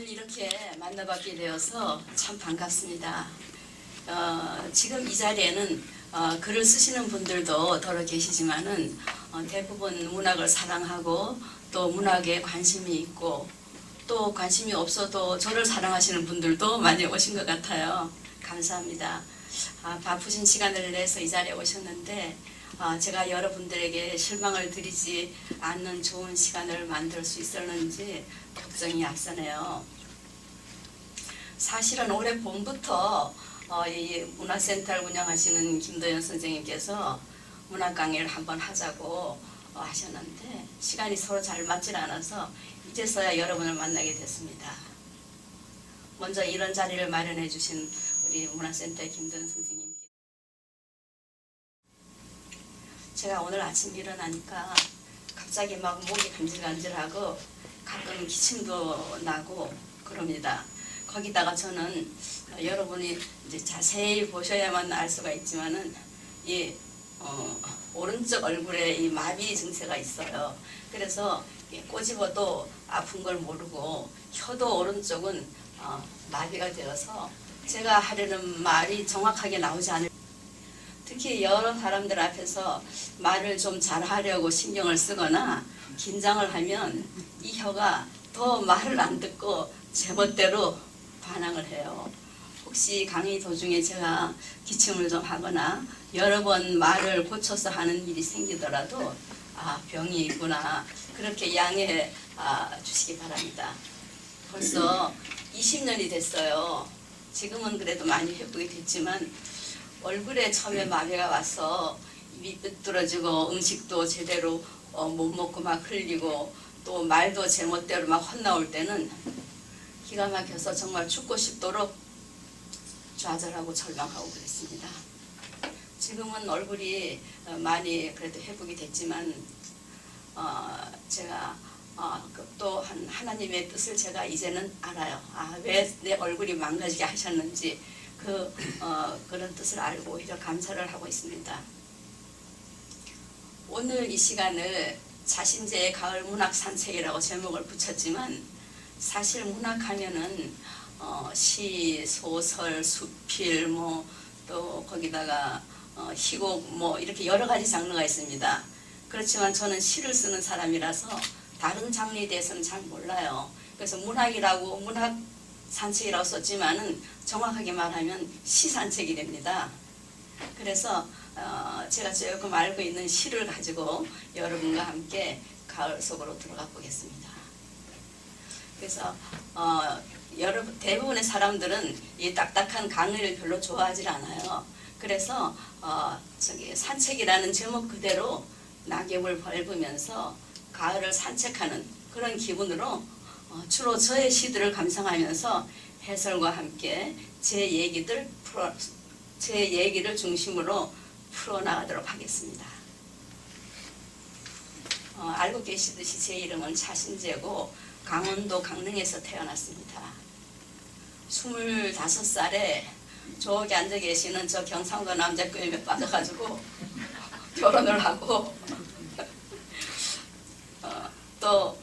오늘 이렇게 만나뵙게 되어서 참 반갑습니다. 지금 이 자리에는 글을 쓰시는 분들도 더러 계시지만은 대부분 문학을 사랑하고 또 문학에 관심이 있고 또 관심이 없어도 저를 사랑하시는 분들도 많이 오신 것 같아요. 감사합니다. 바쁘신 시간을 내서 이 자리에 오셨는데 제가 여러분들에게 실망을 드리지 않는 좋은 시간을 만들 수 있었는지 걱정이 앞서네요. 사실은 올해 봄부터 이 문화센터를 운영하시는 김도연 선생님께서 문학 강의를 한번 하자고 하셨는데 시간이 서로 잘 맞질 않아서 이제서야 여러분을 만나게 됐습니다. 먼저 이런 자리를 마련해 주신 우리 문화센터의 김도연 선생님께 제가 오늘 아침 일어나니까 갑자기 막 목이 간질간질하고 가끔 기침도 나고 그럽니다. 거기다가 저는 여러분이 이제 자세히 보셔야만 알 수가 있지만은 이 오른쪽 얼굴에 이 마비 증세가 있어요. 그래서 꼬집어도 아픈 걸 모르고 혀도 오른쪽은 마비가 되어서 제가 하려는 말이 정확하게 나오지 않을. 특히 여러 사람들 앞에서 말을 좀 잘하려고 신경을 쓰거나 긴장을 하면 이 혀가 더 말을 안 듣고 제멋대로 반항을 해요. 혹시 강의 도중에 제가 기침을 좀 하거나 여러 번 말을 고쳐서 하는 일이 생기더라도 병이 있구나 그렇게 양해해 주시기 바랍니다. 벌써 20년이 됐어요. 지금은 그래도 많이 회복이 됐지만 얼굴에 처음에 마비가 와서 입이 삐뚤어지고 음식도 제대로 못 먹고 막 흘리고 또 말도 제멋대로 막 헛나올 때는 기가 막혀서 정말 죽고 싶도록 좌절하고 절망하고 그랬습니다. 지금은 얼굴이 많이 그래도 회복이 됐지만 제가 또 하나님의 뜻을 제가 이제는 알아요. 왜 내 얼굴이 망가지게 하셨는지 그런 뜻을 알고 오히려 감사를 하고 있습니다. 오늘 이 시간을 자신제의 가을 문학 산책이라고 제목을 붙였지만 사실 문학하면은 시, 소설, 수필 또 거기다가 희곡 이렇게 여러 가지 장르가 있습니다. 그렇지만 저는 시를 쓰는 사람이라서 다른 장르에 대해서는 잘 몰라요. 그래서 문학이라고 문학 산책이라고 썼지만은 정확하게 말하면 시 산책이 됩니다. 그래서 제가 조금 알고 있는 시를 가지고 여러분과 함께 가을 속으로 들어가 보겠습니다. 그래서 여러분 대부분의 사람들은 이 딱딱한 강의를 별로 좋아하지 않아요. 그래서 산책이라는 제목 그대로 낙엽을 밟으면서 가을을 산책하는 그런 기분으로 주로 저의 시들을 감상하면서 해설과 함께 제 얘기를 중심으로 풀어나가도록 하겠습니다. 알고 계시듯이 제 이름은 차신재고 강원도 강릉에서 태어났습니다. 25살에 저기 앉아 계시는 저 경상도 남자 꾀임에 빠져가지고 결혼을 하고 또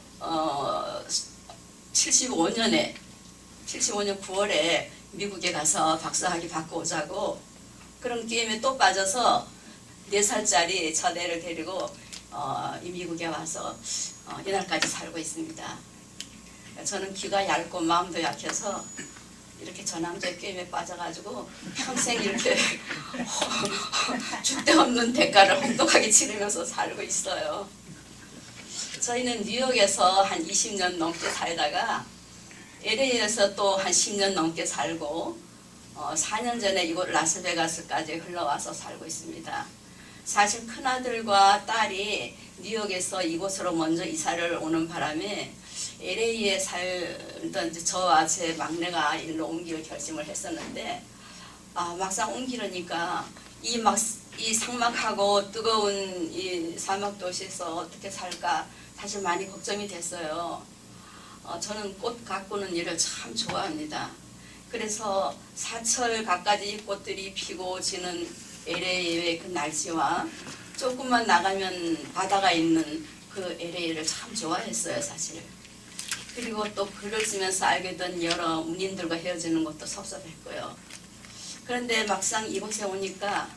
75년 9월에 미국에 가서 박사학위 받고 오자고 그런 게임에 또 빠져서 4살짜리 저 애를 데리고 이 미국에 와서 이날까지 살고 있습니다. 저는 귀가 얇고 마음도 약해서 이렇게 저 남자의 게임에 빠져가지고 평생 이렇게 줏대 없는 대가를 혹독하게 치르면서 살고 있어요. 저희는 뉴욕에서 한 20년 넘게 살다가 LA에서 또 한 10년 넘게 살고 4년 전에 이곳 라스베가스까지 흘러와서 살고 있습니다. 사실 큰아들과 딸이 뉴욕에서 이곳으로 먼저 이사를 오는 바람에 LA에 살던 저와 제 막내가 일로 옮길 결심을 했었는데 막상 옮기려니까 이 삭막하고 뜨거운 이 사막 도시에서 어떻게 살까 사실 많이 걱정이 됐어요. 저는 꽃 가꾸는 일을 참 좋아합니다. 그래서 사철 갖가지 꽃들이 피고 지는 LA의 그 날씨와 조금만 나가면 바다가 있는 그 LA를 참 좋아했어요, 사실. 그리고 또 글을 쓰면서 알게 된 여러 문인들과 헤어지는 것도 섭섭했고요. 그런데 막상 이곳에 오니까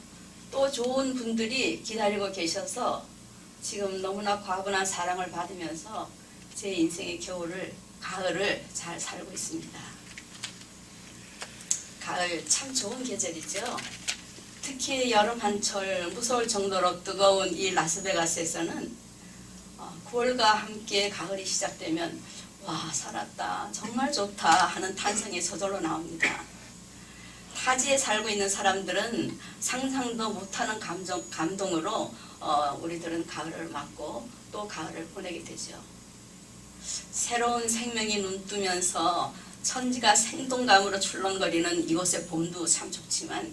또 좋은 분들이 기다리고 계셔서 지금 너무나 과분한 사랑을 받으면서 제 인생의 가을을 잘 살고 있습니다. 가을 참 좋은 계절이죠. 특히 여름 한철 무서울 정도로 뜨거운 이 라스베가스에서는 9월과 함께 가을이 시작되면 와 살았다 정말 좋다 하는 탄성이 저절로 나옵니다. 타지에 살고 있는 사람들은 상상도 못하는 감동으로 우리들은 가을을 맞고 또 가을을 보내게 되죠. 새로운 생명이 눈뜨면서 천지가 생동감으로 출렁거리는 이곳의 봄도 참 좋지만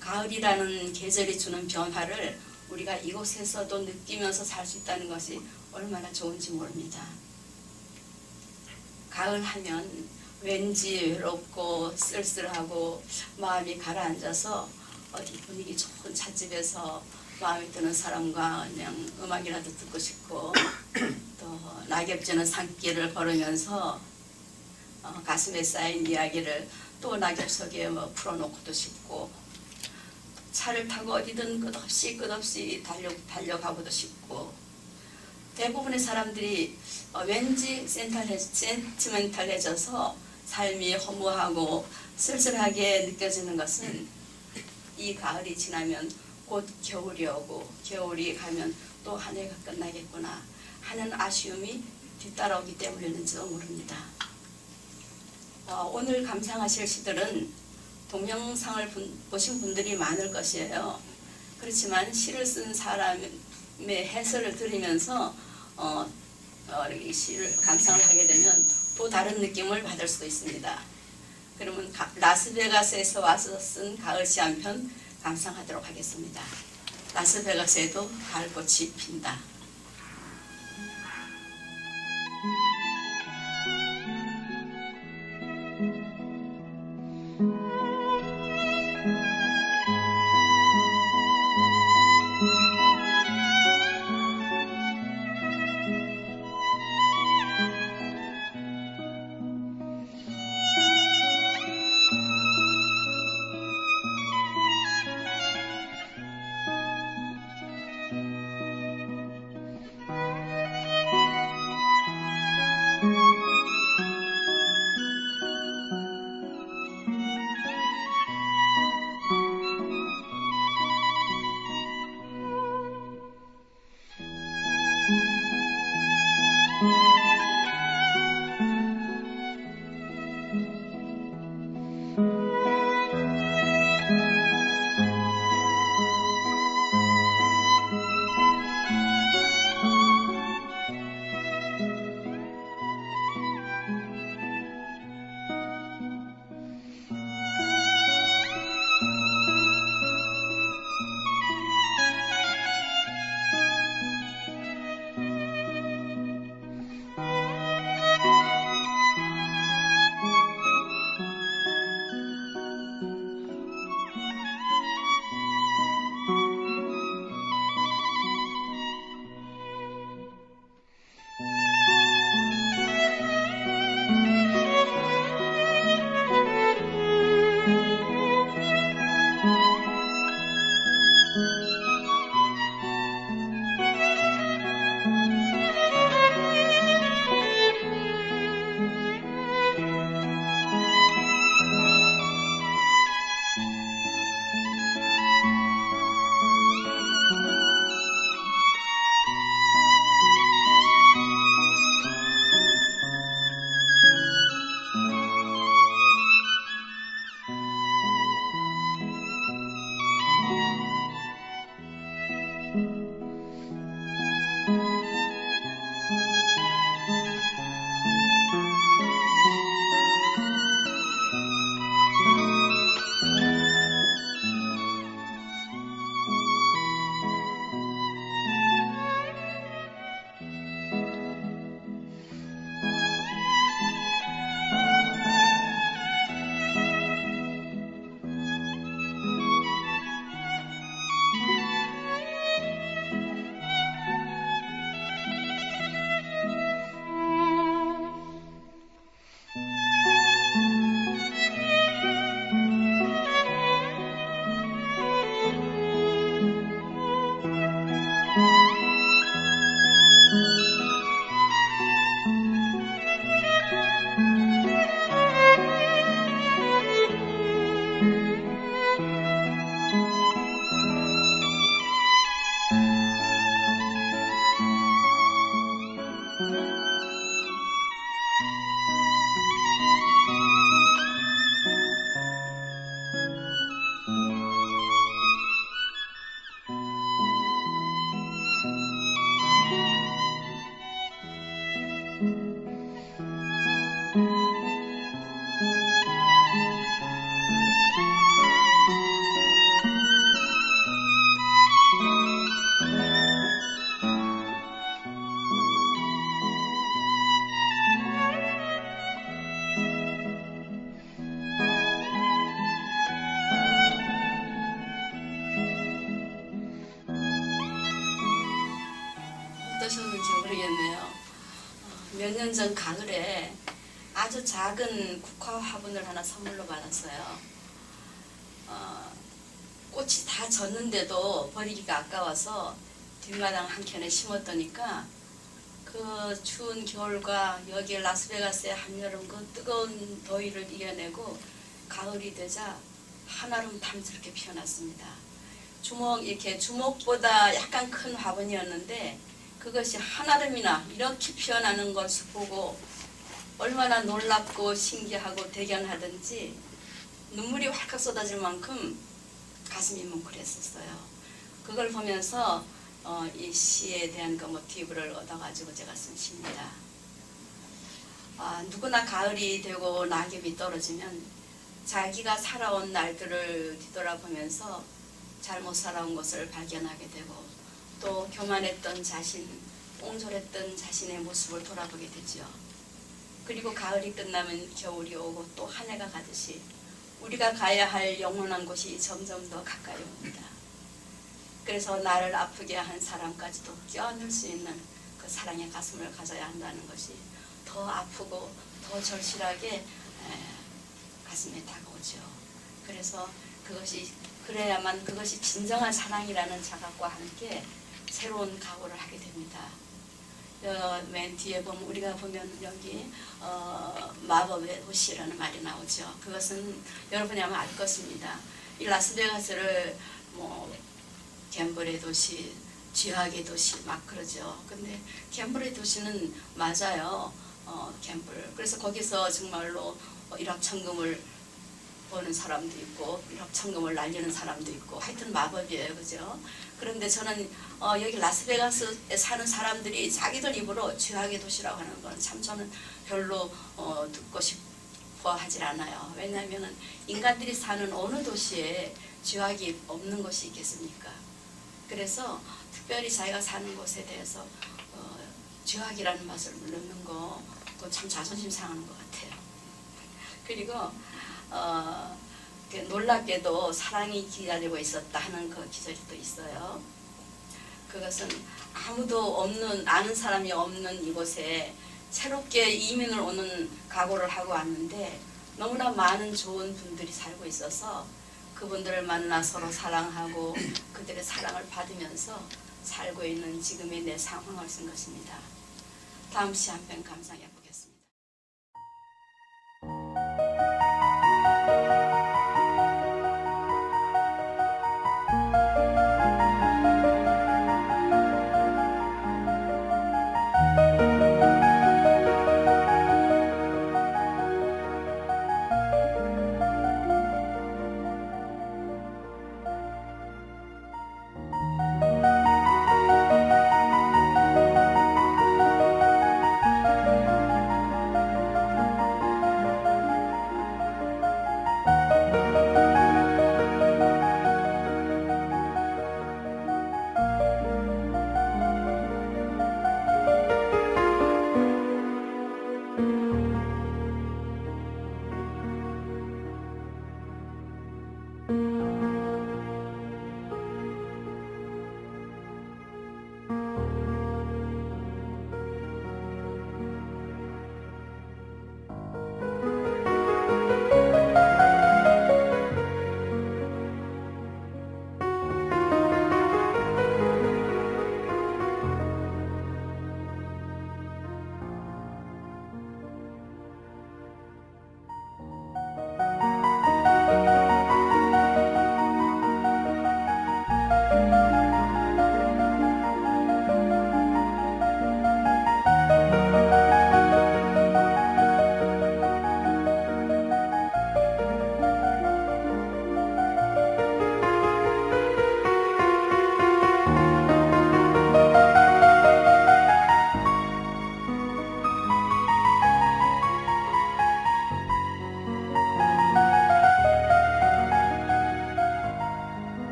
가을이라는 계절이 주는 변화를 우리가 이곳에서도 느끼면서 살 수 있다는 것이 얼마나 좋은지 모릅니다. 가을 하면 왠지 외롭고 쓸쓸하고 마음이 가라앉아서 어디 분위기 좋은 찻집에서 마음에 드는 사람과 그냥 음악이라도 듣고 싶고 또 낙엽지는 산길을 걸으면서 가슴에 쌓인 이야기를 또 낙엽 속에 풀어놓고도 싶고 차를 타고 어디든 끝없이 달려가고도 싶고 대부분의 사람들이 왠지 센티멘탈해져서 삶이 허무하고 쓸쓸하게 느껴지는 것은 이 가을이 지나면 곧 겨울이 오고 겨울이 가면 또 한 해가 끝나겠구나 하는 아쉬움이 뒤따라오기 때문일지도 모릅니다. 오늘 감상하실 시들은 동영상을 보신 분들이 많을 것이에요. 그렇지만 시를 쓴 사람의 해설을 들으면서 이 시를 감상을 하게 되면 또 다른 느낌을 받을 수도 있습니다. 그러면 라스베가스에서 와서 쓴 가을시 한 편 감상하도록 하겠습니다. 라스베가스에도 가을꽃이 핀다. 모르겠네요. 몇 년 전 가을에 아주 작은 국화 화분을 하나 선물로 받았어요. 꽃이 다 졌는데도 버리기가 아까워서 뒷마당 한켠에 심었더니까 그 추운 겨울과 여기 라스베가스의 한여름 그 뜨거운 더위를 이겨내고 가을이 되자 한아름 탐스럽게 피어났습니다. 이렇게 주먹보다 약간 큰 화분이었는데 그것이 한아름이나 이렇게 피어나는 것을 보고 얼마나 놀랍고 신기하고 대견하든지 눈물이 활칵 쏟아질 만큼 가슴이 뭉클했었어요. 그걸 보면서 이 시에 대한 그 모티브를 얻어가지고 제가 쓴 시입니다. 누구나 가을이 되고 낙엽이 떨어지면 자기가 살아온 날들을 뒤돌아보면서 잘못 살아온 것을 발견하게 되고 또 교만했던 자신, 옹졸했던 자신의 모습을 돌아보게 되죠. 그리고 가을이 끝나면 겨울이 오고 또 한 해가 가듯이 우리가 가야 할 영원한 곳이 점점 더 가까이 옵니다. 그래서 나를 아프게 한 사람까지도 껴안을 수 있는 그 사랑의 가슴을 가져야 한다는 것이 더 아프고 더 절실하게 가슴에 다가오죠. 그래서 그래야만 그것이 진정한 사랑이라는 자각과 함께 새로운 각오를 하게 됩니다. 맨 뒤에 보면 우리가 보면 여기 마법의 도시라는 말이 나오죠. 그것은 여러분이 아마 알 것입니다. 이 라스베가스를 갬블의 도시, 죄악의 도시 막 그러죠. 근데 갬블의 도시는 맞아요. 갬블. 그래서 거기서 정말로 일확천금을 보는 사람도 있고 일확천금을 날리는 사람도 있고 하여튼 마법이에요. 그죠? 그런데 저는 여기 라스베가스에 사는 사람들이 자기들 입으로 죄악의 도시라고 하는 건 참 저는 별로 듣고 싶어 하질 않아요. 왜냐하면 인간들이 사는 어느 도시에 죄악이 없는 곳이 있겠습니까? 그래서 특별히 자기가 사는 곳에 대해서 죄악이라는 맛을 넣는 거 그거 참 자존심 상하는 것 같아요. 그리고 놀랍게도 사랑이 기다리고 있었다 하는 그 기절이 또 있어요. 그것은 아무도 없는, 아는 사람이 없는 이곳에 새롭게 이민을 오는 각오를 하고 왔는데 너무나 많은 좋은 분들이 살고 있어서 그분들을 만나 서로 사랑하고 그들의 사랑을 받으면서 살고 있는 지금의 내 상황을 쓴 것입니다. 다음 시 한 편 감상해 보겠습니다.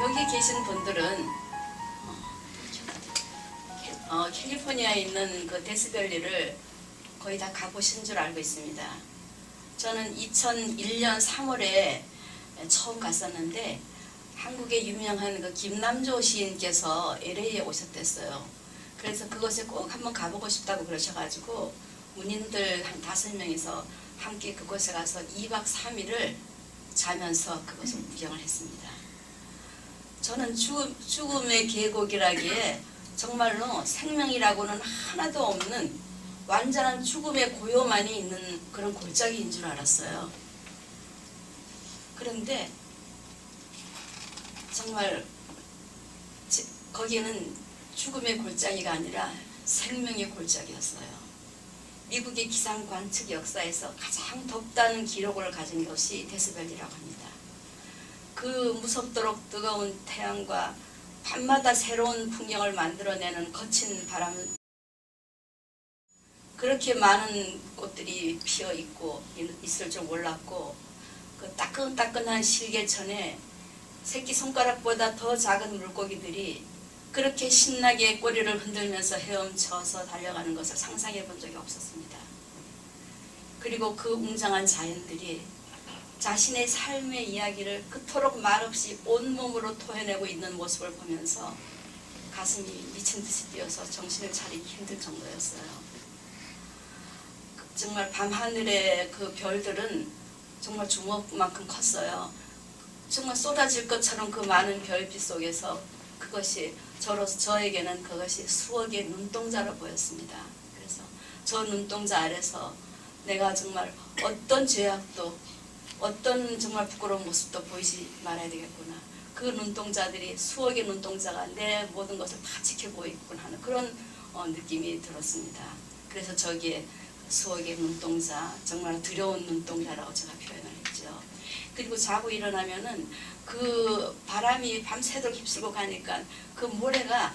여기 계신 분들은 캘리포니아에 있는 그 데스밸리를 거의 다 가보신 줄 알고 있습니다. 저는 2001년 3월에 처음 갔었는데 한국의 유명한 그 김남조 시인께서 LA에 오셨댔어요. 그래서 그곳에 꼭 한번 가보고 싶다고 그러셔가지고 문인들 한 5명이서 함께 그곳에 가서 2박 3일을 자면서 그것을 구경을 했습니다. 저는 죽음의 계곡이라기에 정말로 생명이라고는 하나도 없는 완전한 죽음의 고요만이 있는 그런 골짜기인 줄 알았어요. 그런데 정말 거기는 죽음의 골짜기가 아니라 생명의 골짜기였어요. 미국의 기상 관측 역사에서 가장 덥다는 기록을 가진 것이 데스밸리라고 합니다. 그 무섭도록 뜨거운 태양과 밤마다 새로운 풍경을 만들어내는 거친 바람, 그렇게 많은 꽃들이 피어 있고 있을 줄 몰랐고, 그 따끈따끈한 실개천에 새끼손가락보다 더 작은 물고기들이 그렇게 신나게 꼬리를 흔들면서 헤엄쳐서 달려가는 것을 상상해 본 적이 없었습니다. 그리고 그 웅장한 자연들이 자신의 삶의 이야기를 그토록 말없이 온몸으로 토해내고 있는 모습을 보면서 가슴이 미친 듯이 뛰어서 정신을 차리기 힘들 정도였어요. 정말 밤하늘의 그 별들은 정말 주먹만큼 컸어요. 정말 쏟아질 것처럼 그 많은 별빛 속에서 그것이 저에게는 그것이 수억의 눈동자로 보였습니다. 그래서 저 눈동자 아래서 내가 정말 어떤 죄악도 어떤 정말 부끄러운 모습도 보이지 말아야 되겠구나. 그 눈동자들이 수억의 눈동자가 내 모든 것을 다 지켜보고 있구나 하는 그런 느낌이 들었습니다. 그래서 저기에 수억의 눈동자, 정말 두려운 눈동자라고 제가 표현을 했죠. 그리고 자고 일어나면은 그 바람이 밤새도록 휩쓸고 가니까 그 모래가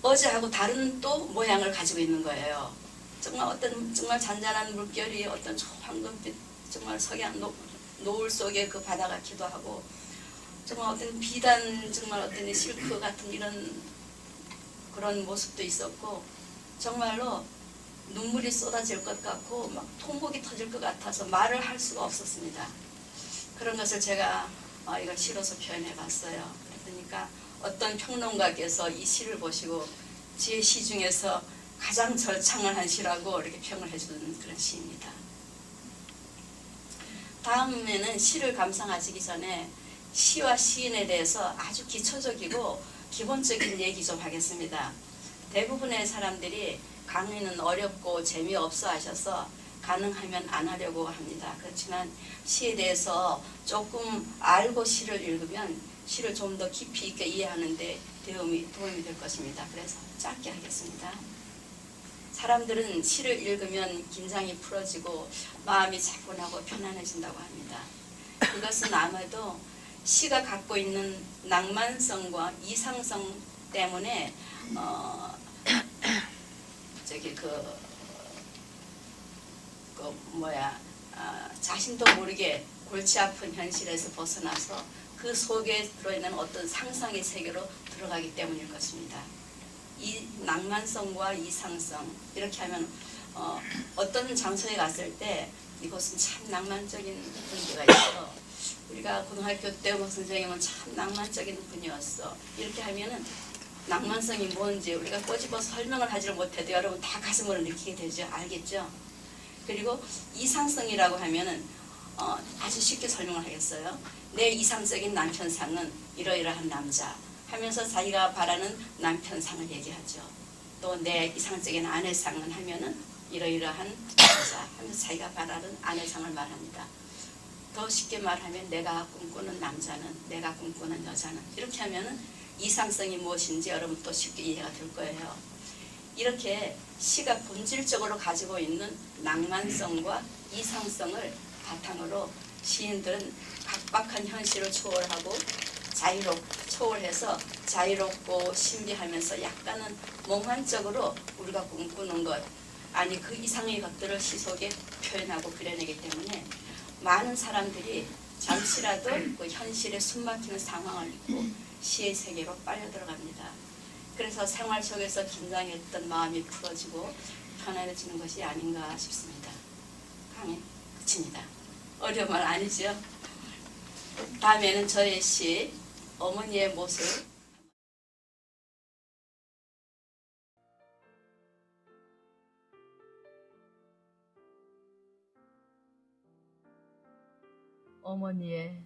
어제하고 다른 또 모양을 가지고 있는 거예요. 정말 정말 잔잔한 물결이 어떤 황금빛 정말 석양 노을 속에 그 바다 같기도 하고, 정말 어떤 비단 정말 어떤 실크 같은 이런 그런 모습도 있었고, 정말로 눈물이 쏟아질 것 같고 막 통곡이 터질 것 같아서 말을 할 수가 없었습니다. 그런 것을 제가 이걸 시로서 표현해 봤어요. 그러니까 어떤 평론가께서 이 시를 보시고 제 시 중에서 가장 절창한 시라고 이렇게 평을 해주는 그런 시입니다. 다음에는 시를 감상하시기 전에 시와 시인에 대해서 아주 기초적이고 기본적인 얘기 좀 하겠습니다. 대부분의 사람들이 강의는 어렵고 재미없어 하셔서 가능하면 안 하려고 합니다. 그렇지만 시에 대해서 조금 알고 시를 읽으면 시를 좀 더 깊이 있게 이해하는 데 도움이 될 것입니다. 그래서 짧게 하겠습니다. 사람들은 시를 읽으면 긴장이 풀어지고 마음이 차분하고 편안해진다고 합니다. 그것은 아마도 시가 갖고 있는 낭만성과 이상성 때문에 자신도 모르게 골치 아픈 현실에서 벗어나서 그 속에 들어있는 어떤 상상의 세계로 들어가기 때문일 것입니다. 이 낭만성과 이상성, 이렇게 하면 어떤 장소에 갔을 때 이곳은 참 낭만적인 분위기가 있어. 우리가 고등학교 때 선생님은 참 낭만적인 분이었어. 이렇게 하면은 낭만성이 뭔지 우리가 꼬집어서 설명을 하지를 못해도 여러분 다 가슴으로 느끼게 되죠. 알겠죠? 그리고 이상성이라고 하면은 아주 쉽게 설명을 하겠어요. 내 이상적인 남편상은 이러이러한 남자 하면서 자기가 바라는 남편상을 얘기하죠. 또 내 이상적인 아내상은 하면은 이러이러한 남자 하면서 자기가 바라는 아내상을 말합니다. 더 쉽게 말하면 내가 꿈꾸는 남자는, 내가 꿈꾸는 여자는, 이렇게 하면은 이상성이 무엇인지 여러분 또 쉽게 이해가 될 거예요. 이렇게 시가 본질적으로 가지고 있는 낭만성과 이상성을 바탕으로 시인들은 각박한 현실을 초월하고 초월해서 자유롭고 신비하면서 약간은 몽환적으로 우리가 꿈꾸는 것, 아니 그 이상의 것들을 시 속에 표현하고 그려내기 때문에 많은 사람들이 잠시라도 그 현실에 숨막히는 상황을 잊고 시의 세계로 빨려 들어갑니다. 그래서 생활 속에서 긴장했던 마음이 풀어지고 편안해지는 것이 아닌가 싶습니다. 강의 끝입니다. 어려운 말 아니죠? 다음에는 저의 시 어머니의 모습 어머니의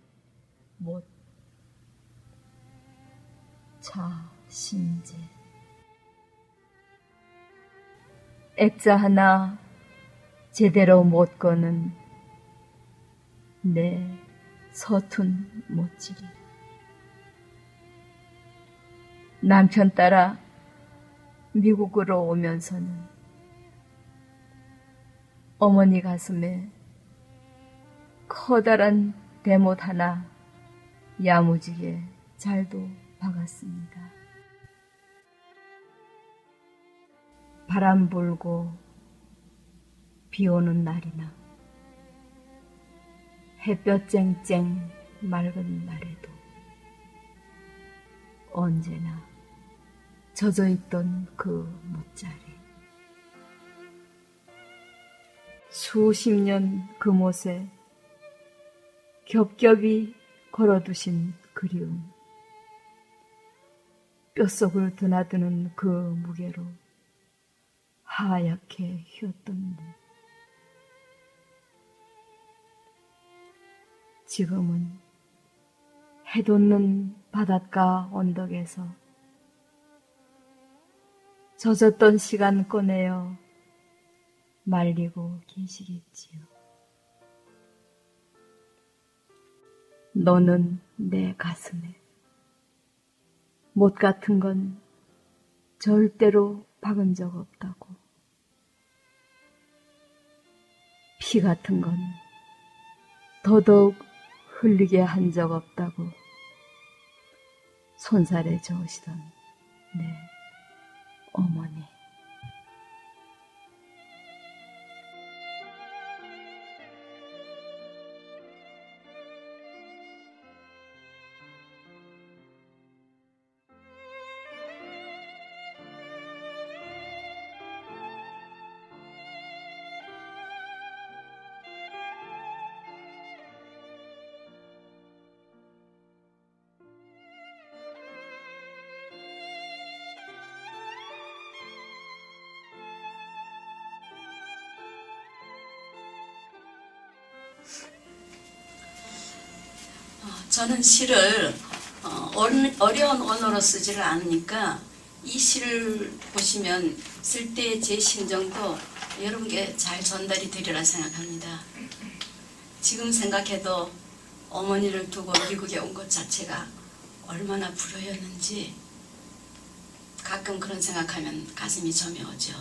못 차신제 액자 하나 제대로 못 거는 내 서툰 못질이 남편 따라 미국으로 오면서는 어머니 가슴에 커다란 대못 하나 야무지게 잘도 박았습니다. 바람 불고 비 오는 날이나 햇볕 쨍쨍 맑은 날에도 언제나 젖어있던 그 못자리 수십 년 그 못에 겹겹이 걸어두신 그리움 뼛속을 드나드는 그 무게로 하얗게 휘었던 눈 지금은 해돋는 바닷가 언덕에서 젖었던 시간 꺼내어 말리고 계시겠지요. 너는 내 가슴에 못 같은 건 절대로 박은 적 없다고. 피 같은 건 더더욱 흘리게 한 적 없다고 손살에 저으시던 내 어머니. 저는 시를 어려운 언어로 쓰지를 않으니까 이 시를 보시면 쓸 때 제 심정도 여러분께 잘 전달이 되리라 생각합니다. 지금 생각해도 어머니를 두고 미국에 온 것 자체가 얼마나 불효였는지 가끔 그런 생각하면 가슴이 저며오죠.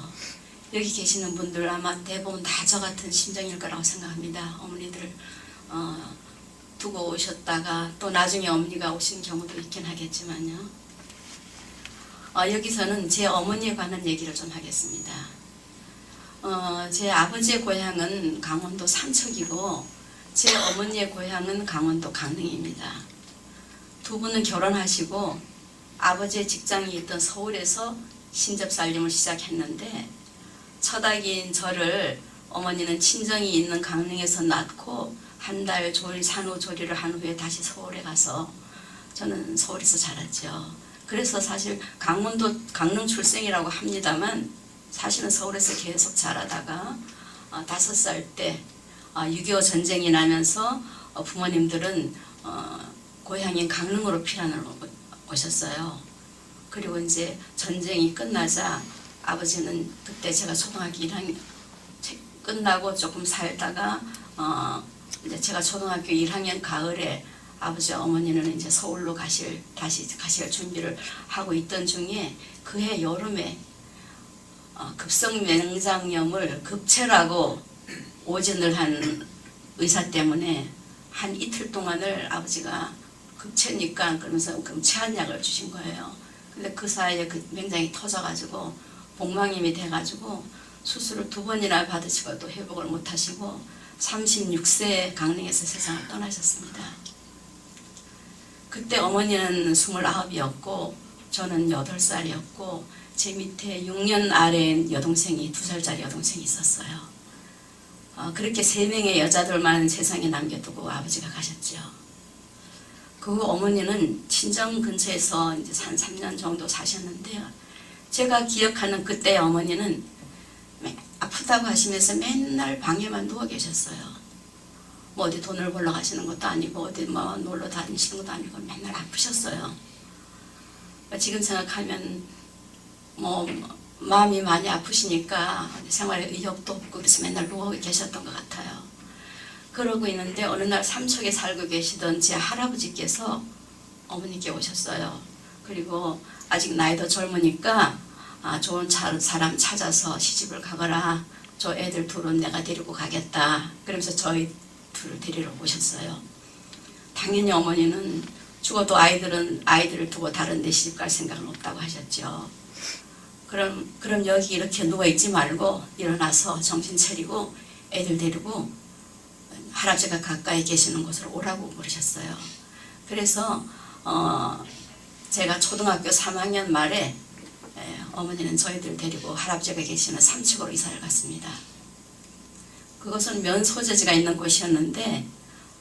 여기 계시는 분들 아마 대부분 다 저 같은 심정일 거라고 생각합니다. 어머니들 두고 오셨다가 또 나중에 어머니가 오신 경우도 있긴 하겠지만요. 여기서는 제 어머니에 관한 얘기를 좀 하겠습니다. 제 아버지의 고향은 강원도 삼척이고 제 어머니의 고향은 강원도 강릉입니다. 두 분은 결혼하시고 아버지의 직장이 있던 서울에서 신접살림을 시작했는데 첫 아기인 저를 어머니는 친정이 있는 강릉에서 낳고 한 달 조리 산후조리를 한 후에 다시 서울에 가서 저는 서울에서 자랐죠. 그래서 사실 강릉 출생이라고 합니다만 사실은 서울에서 계속 자라다가 5살 때 6.25 전쟁이 나면서 부모님들은 고향인 강릉으로 피난을 오셨어요. 그리고 이제 전쟁이 끝나자 아버지는 그때 제가 초등학교 1학년 끝나고 조금 살다가 이제 제가 초등학교 1학년 가을에 아버지 어머니는 이제 서울로 다시 가실 준비를 하고 있던 중에 그해 여름에 급성맹장염을 급체라고 오진을 한 의사 때문에 한 이틀 동안을 아버지가 급체니까 그러면서 그럼 체한약을 주신 거예요. 근데 그 사이에 그 맹장이 터져가지고 복막염이 돼가지고 수술을 2번이나 받으시고 또 회복을 못 하시고 36세 강릉에서 세상을 떠나셨습니다. 그때 어머니는 29이었고 저는 8살이었고 제 밑에 6년 아래인 여동생이 2살짜리 여동생이 있었어요. 그렇게 3명의 여자들만 세상에 남겨두고 아버지가 가셨죠. 그 후 어머니는 친정 근처에서 이제 한 3년 정도 사셨는데요. 제가 기억하는 그때 어머니는 아프다고 하시면서 맨날 방에만 누워 계셨어요. 뭐 어디 돈을 벌러 가시는 것도 아니고 어디 뭐 놀러 다니시는 것도 아니고 맨날 아프셨어요. 지금 생각하면 뭐 마음이 많이 아프시니까 생활에 의욕도 없고 그래서 맨날 누워 계셨던 것 같아요. 그러고 있는데 어느 날 삼척에 살고 계시던 제 할아버지께서 어머니께 오셨어요. 그리고 아직 나이도 젊으니까 좋은 사람 찾아서 시집을 가거라. 저 애들 둘은 내가 데리고 가겠다. 그러면서 저희 둘을 데리러 오셨어요. 당연히 어머니는 죽어도 아이들을 두고 다른 데 시집 갈 생각은 없다고 하셨죠. 그럼 여기 이렇게 누워있지 말고 일어나서 정신 차리고 애들 데리고 할아버지가 가까이 계시는 곳으로 오라고 그러셨어요. 그래서 제가 초등학교 3학년 말에 어머니는 저희들 데리고 할아버지가 계시는 삼척으로 이사를 갔습니다. 그것은 면소재지가 있는 곳이었는데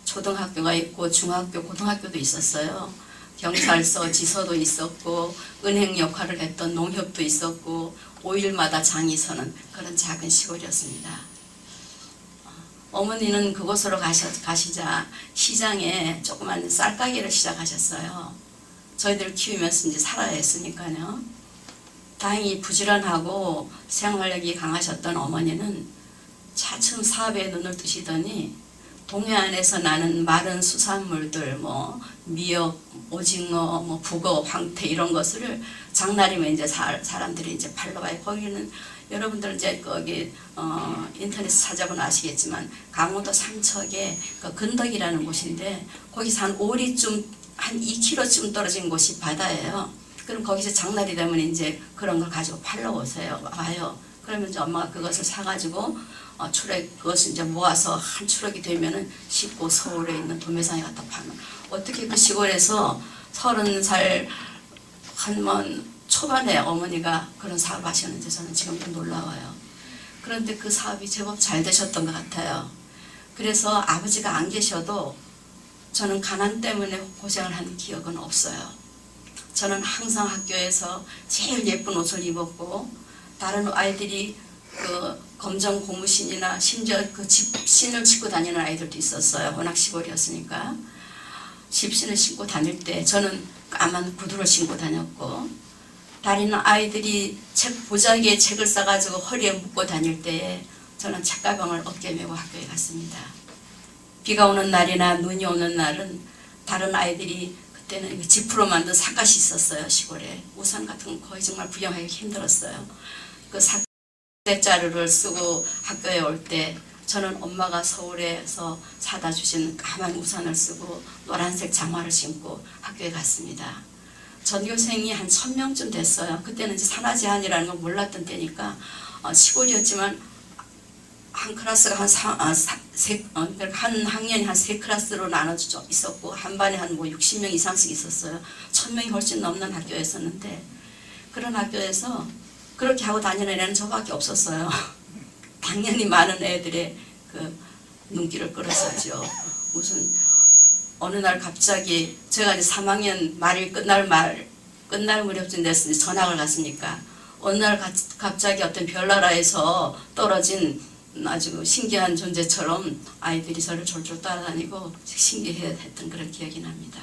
초등학교가 있고 중학교, 고등학교도 있었어요. 경찰서, 지서도 있었고 은행 역할을 했던 농협도 있었고 5일마다 장이 서는 그런 작은 시골이었습니다. 어머니는 그곳으로 가시자 시장에 조그만 쌀가게를 시작하셨어요. 저희들 키우면서 이제 살아야 했으니까요. 다행히 부지런하고 생활력이 강하셨던 어머니는 차츰 사업에 눈을 뜨시더니 동해안에서 나는 마른 수산물들 뭐 미역, 오징어, 뭐 북어, 황태 이런 것을 장날이면 이제 사람들이 이제 팔러 와요. 거기는 여러분들 이제 거기 인터넷 찾아보면 아시겠지만 강원도 삼척에 그 근덕이라는 곳인데 거기서 한 5리쯤 한 2km쯤 떨어진 곳이 바다예요. 그럼 거기서 장날이 되면 이제 그런 걸 가지고 팔러 와요. 그러면 이제 엄마가 그것을 사가지고 그것을 이제 모아서 한 추럭이 되면은 싣고 서울에 있는 도매상에 갖다 파는. 어떻게 그 시골에서 30살 한번 초반에 어머니가 그런 사업을 하셨는지 저는 지금도 놀라워요. 그런데 그 사업이 제법 잘 되셨던 것 같아요. 그래서 아버지가 안 계셔도 저는 가난 때문에 고생을 한 기억은 없어요. 저는 항상 학교에서 제일 예쁜 옷을 입었고 다른 아이들이 그 검정 고무신이나 심지어 그 집신을 신고 다니는 아이들도 있었어요. 워낙 시골이었으니까. 집신을 신고 다닐 때 저는 까만 구두를 신고 다녔고 다른 아이들이 보자기에 책을 싸가지고 허리에 묶고 다닐 때에 저는 책가방을 어깨에 메고 학교에 갔습니다. 비가 오는 날이나 눈이 오는 날은 다른 아이들이 그때는 지프로 만든 삿갓이 있었어요. 시골에. 우산 같은 거 거의 정말 구경하기 힘들었어요. 그 삿갓자루를 쓰고 학교에 올 때 저는 엄마가 서울에서 사다 주신 까만 우산을 쓰고 노란색 장화를 신고 학교에 갔습니다. 전교생이 한 1000명쯤 됐어요. 그때는 이제 산하제한이라는 걸 몰랐던 때니까 시골이었지만 한 클래스가 한 학년이 한 3클래스로 나눠져 있었고 한 반에 한 뭐 60명 이상씩 있었어요. 1000명이 훨씬 넘는 학교였었는데 그런 학교에서 그렇게 하고 다니는 애는 저밖에 없었어요. 당연히 많은 애들의 그 눈길을 끌었었죠. 무슨 어느 날 갑자기 제가 이제 3학년 말일 끝날 무렵쯤 됐으니 전학을 갔으니까 어느 날 갑자기 어떤 별나라에서 떨어진 아주 신기한 존재처럼 아이들이 저를 졸졸 따라다니고 신기했던 그런 기억이 납니다.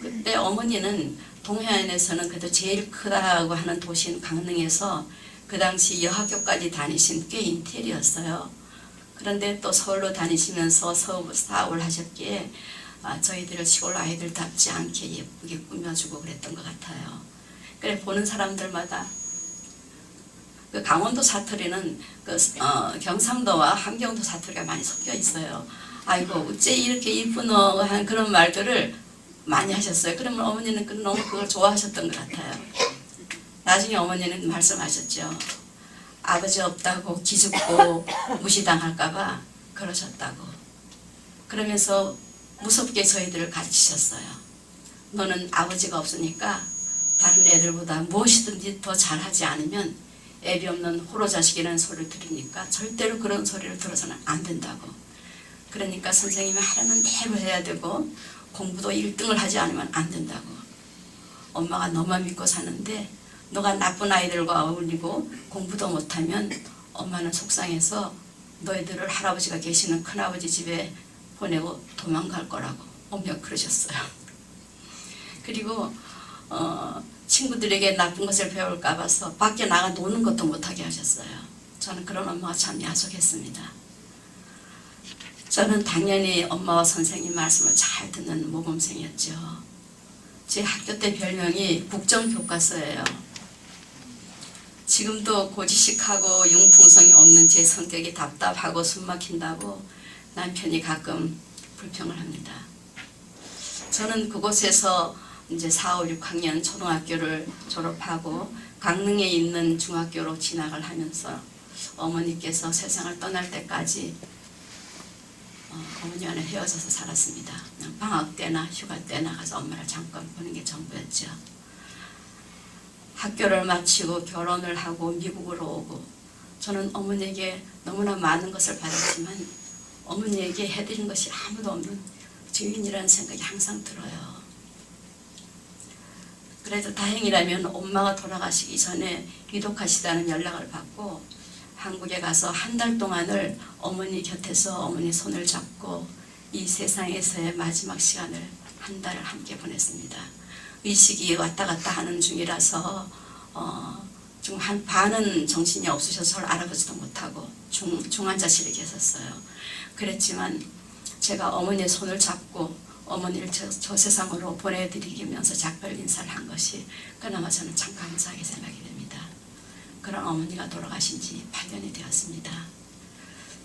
그때 어머니는 동해안에서는 그래도 제일 크다고 하는 도시인 강릉에서 그 당시 여학교까지 다니신 꽤 인텔이었어요. 그런데 또 서울로 다니시면서 사업을 하셨기에 저희들을 시골 아이들답지 않게 예쁘게 꾸며주고 그랬던 것 같아요. 그래 보는 사람들마다 그 강원도 사투리는 그 경상도와 함경도 사투리가 많이 섞여 있어요. 아이고 어째 이렇게 이쁘노 하는 그런 말들을 많이 하셨어요. 그러면 어머니는 너무 그걸 좋아하셨던 것 같아요. 나중에 어머니는 말씀하셨죠. 아버지 없다고 기죽고 무시당할까봐 그러셨다고. 그러면서 무섭게 저희들을 가르치셨어요. 너는 아버지가 없으니까 다른 애들보다 무엇이든지 더 잘하지 않으면 애비 없는 호로 자식이라는 소리를 들으니까 절대로 그런 소리를 들어서는 안 된다고. 그러니까 선생님이 하라는 대로 해야 되고 공부도 1등을 하지 않으면 안 된다고. 엄마가 너만 믿고 사는데 너가 나쁜 아이들과 어울리고 공부도 못하면 엄마는 속상해서 너희들을 할아버지가 계시는 큰아버지 집에 보내고 도망갈 거라고 엄마가 그러셨어요. 그리고 친구들에게 나쁜 것을 배울까 봐서 밖에 나가 노는 것도 못하게 하셨어요. 저는 그런 엄마가 참 야속했습니다. 저는 당연히 엄마와 선생님 말씀을 잘 듣는 모범생이었죠. 제 학교 때 별명이 국정교과서예요. 지금도 고지식하고 융통성이 없는 제 성격이 답답하고 숨막힌다고 남편이 가끔 불평을 합니다. 저는 그곳에서 이제 4, 5, 6학년 초등학교를 졸업하고 강릉에 있는 중학교로 진학을 하면서 어머니께서 세상을 떠날 때까지 어머니와는 헤어져서 살았습니다. 그냥 방학 때나 휴가 때 나가서 엄마를 잠깐 보는 게 전부였죠. 학교를 마치고 결혼을 하고 미국으로 오고 저는 어머니에게 너무나 많은 것을 받았지만 어머니에게 해드린 것이 아무도 없는 죄인이라는 생각이 항상 들어요. 그래도 다행이라면 엄마가 돌아가시기 전에 위독하시다는 연락을 받고 한국에 가서 한 달 동안을 어머니 곁에서 어머니 손을 잡고 이 세상에서의 마지막 시간을 한 달을 함께 보냈습니다. 의식이 왔다 갔다 하는 중이라서 좀 한 반은 정신이 없으셔서 저를 알아보지도 못하고 중환자실에 계셨어요. 그랬지만 제가 어머니의 손을 잡고 어머니를 저 세상으로 보내드리면서 작별 인사를 한 것이 그나마 저는 참 감사하게 생각이 됩니다. 그런 어머니가 돌아가신 지 8년이 되었습니다.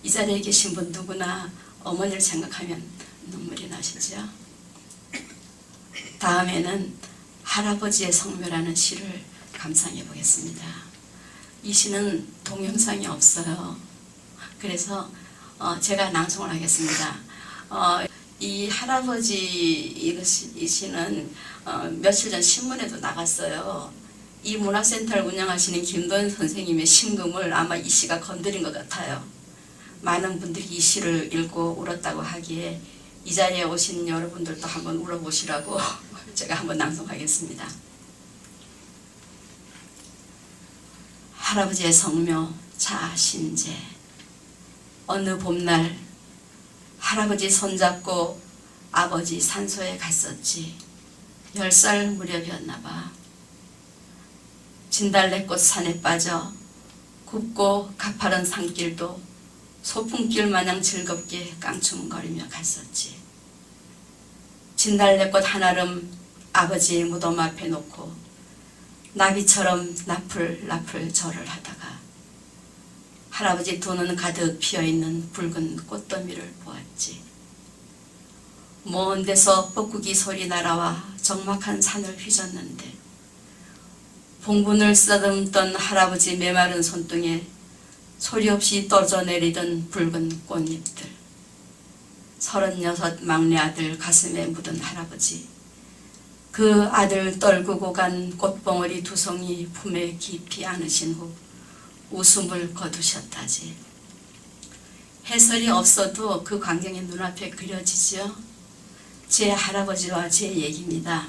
이 자리에 계신 분 누구나 어머니를 생각하면 눈물이 나시죠? 다음에는 할아버지의 성묘라는 시를 감상해 보겠습니다. 이 시는 동영상이 없어요. 그래서 제가 낭송을 하겠습니다. 이 할아버지 이 시는 며칠 전 신문에도 나갔어요. 이 문화센터를 운영하시는 김도현 선생님의 심금을 아마 이 시가 건드린 것 같아요. 많은 분들이 이 시를 읽고 울었다고 하기에 이 자리에 오신 여러분들도 한번 울어보시라고 제가 한번 낭송하겠습니다. 할아버지의 성묘 차신제. 어느 봄날 할아버지 손잡고 아버지 산소에 갔었지. 10살 무렵이었나 봐. 진달래꽃 산에 빠져 굽고 가파른 산길도 소풍길 마냥 즐겁게 깡충거리며 갔었지. 진달래꽃 한아름 아버지의 무덤 앞에 놓고 나비처럼 나풀나풀 절을 하다가 할아버지 두 눈 가득 피어있는 붉은 꽃더미를 보았지. 먼 데서 뻐꾸기 소리 날아와 적막한 산을 휘젓는데 봉분을 쓰다듬던 할아버지 메마른 손등에 소리 없이 떨어져 내리던 붉은 꽃잎들. 36 막내 아들 가슴에 묻은 할아버지. 그 아들 떨구고 간 꽃봉오리 2송이 품에 깊이 안으신 후 웃음을 거두셨다지. 해설이 없어도 그 광경이 눈앞에 그려지죠. 제 할아버지와 제 얘기입니다.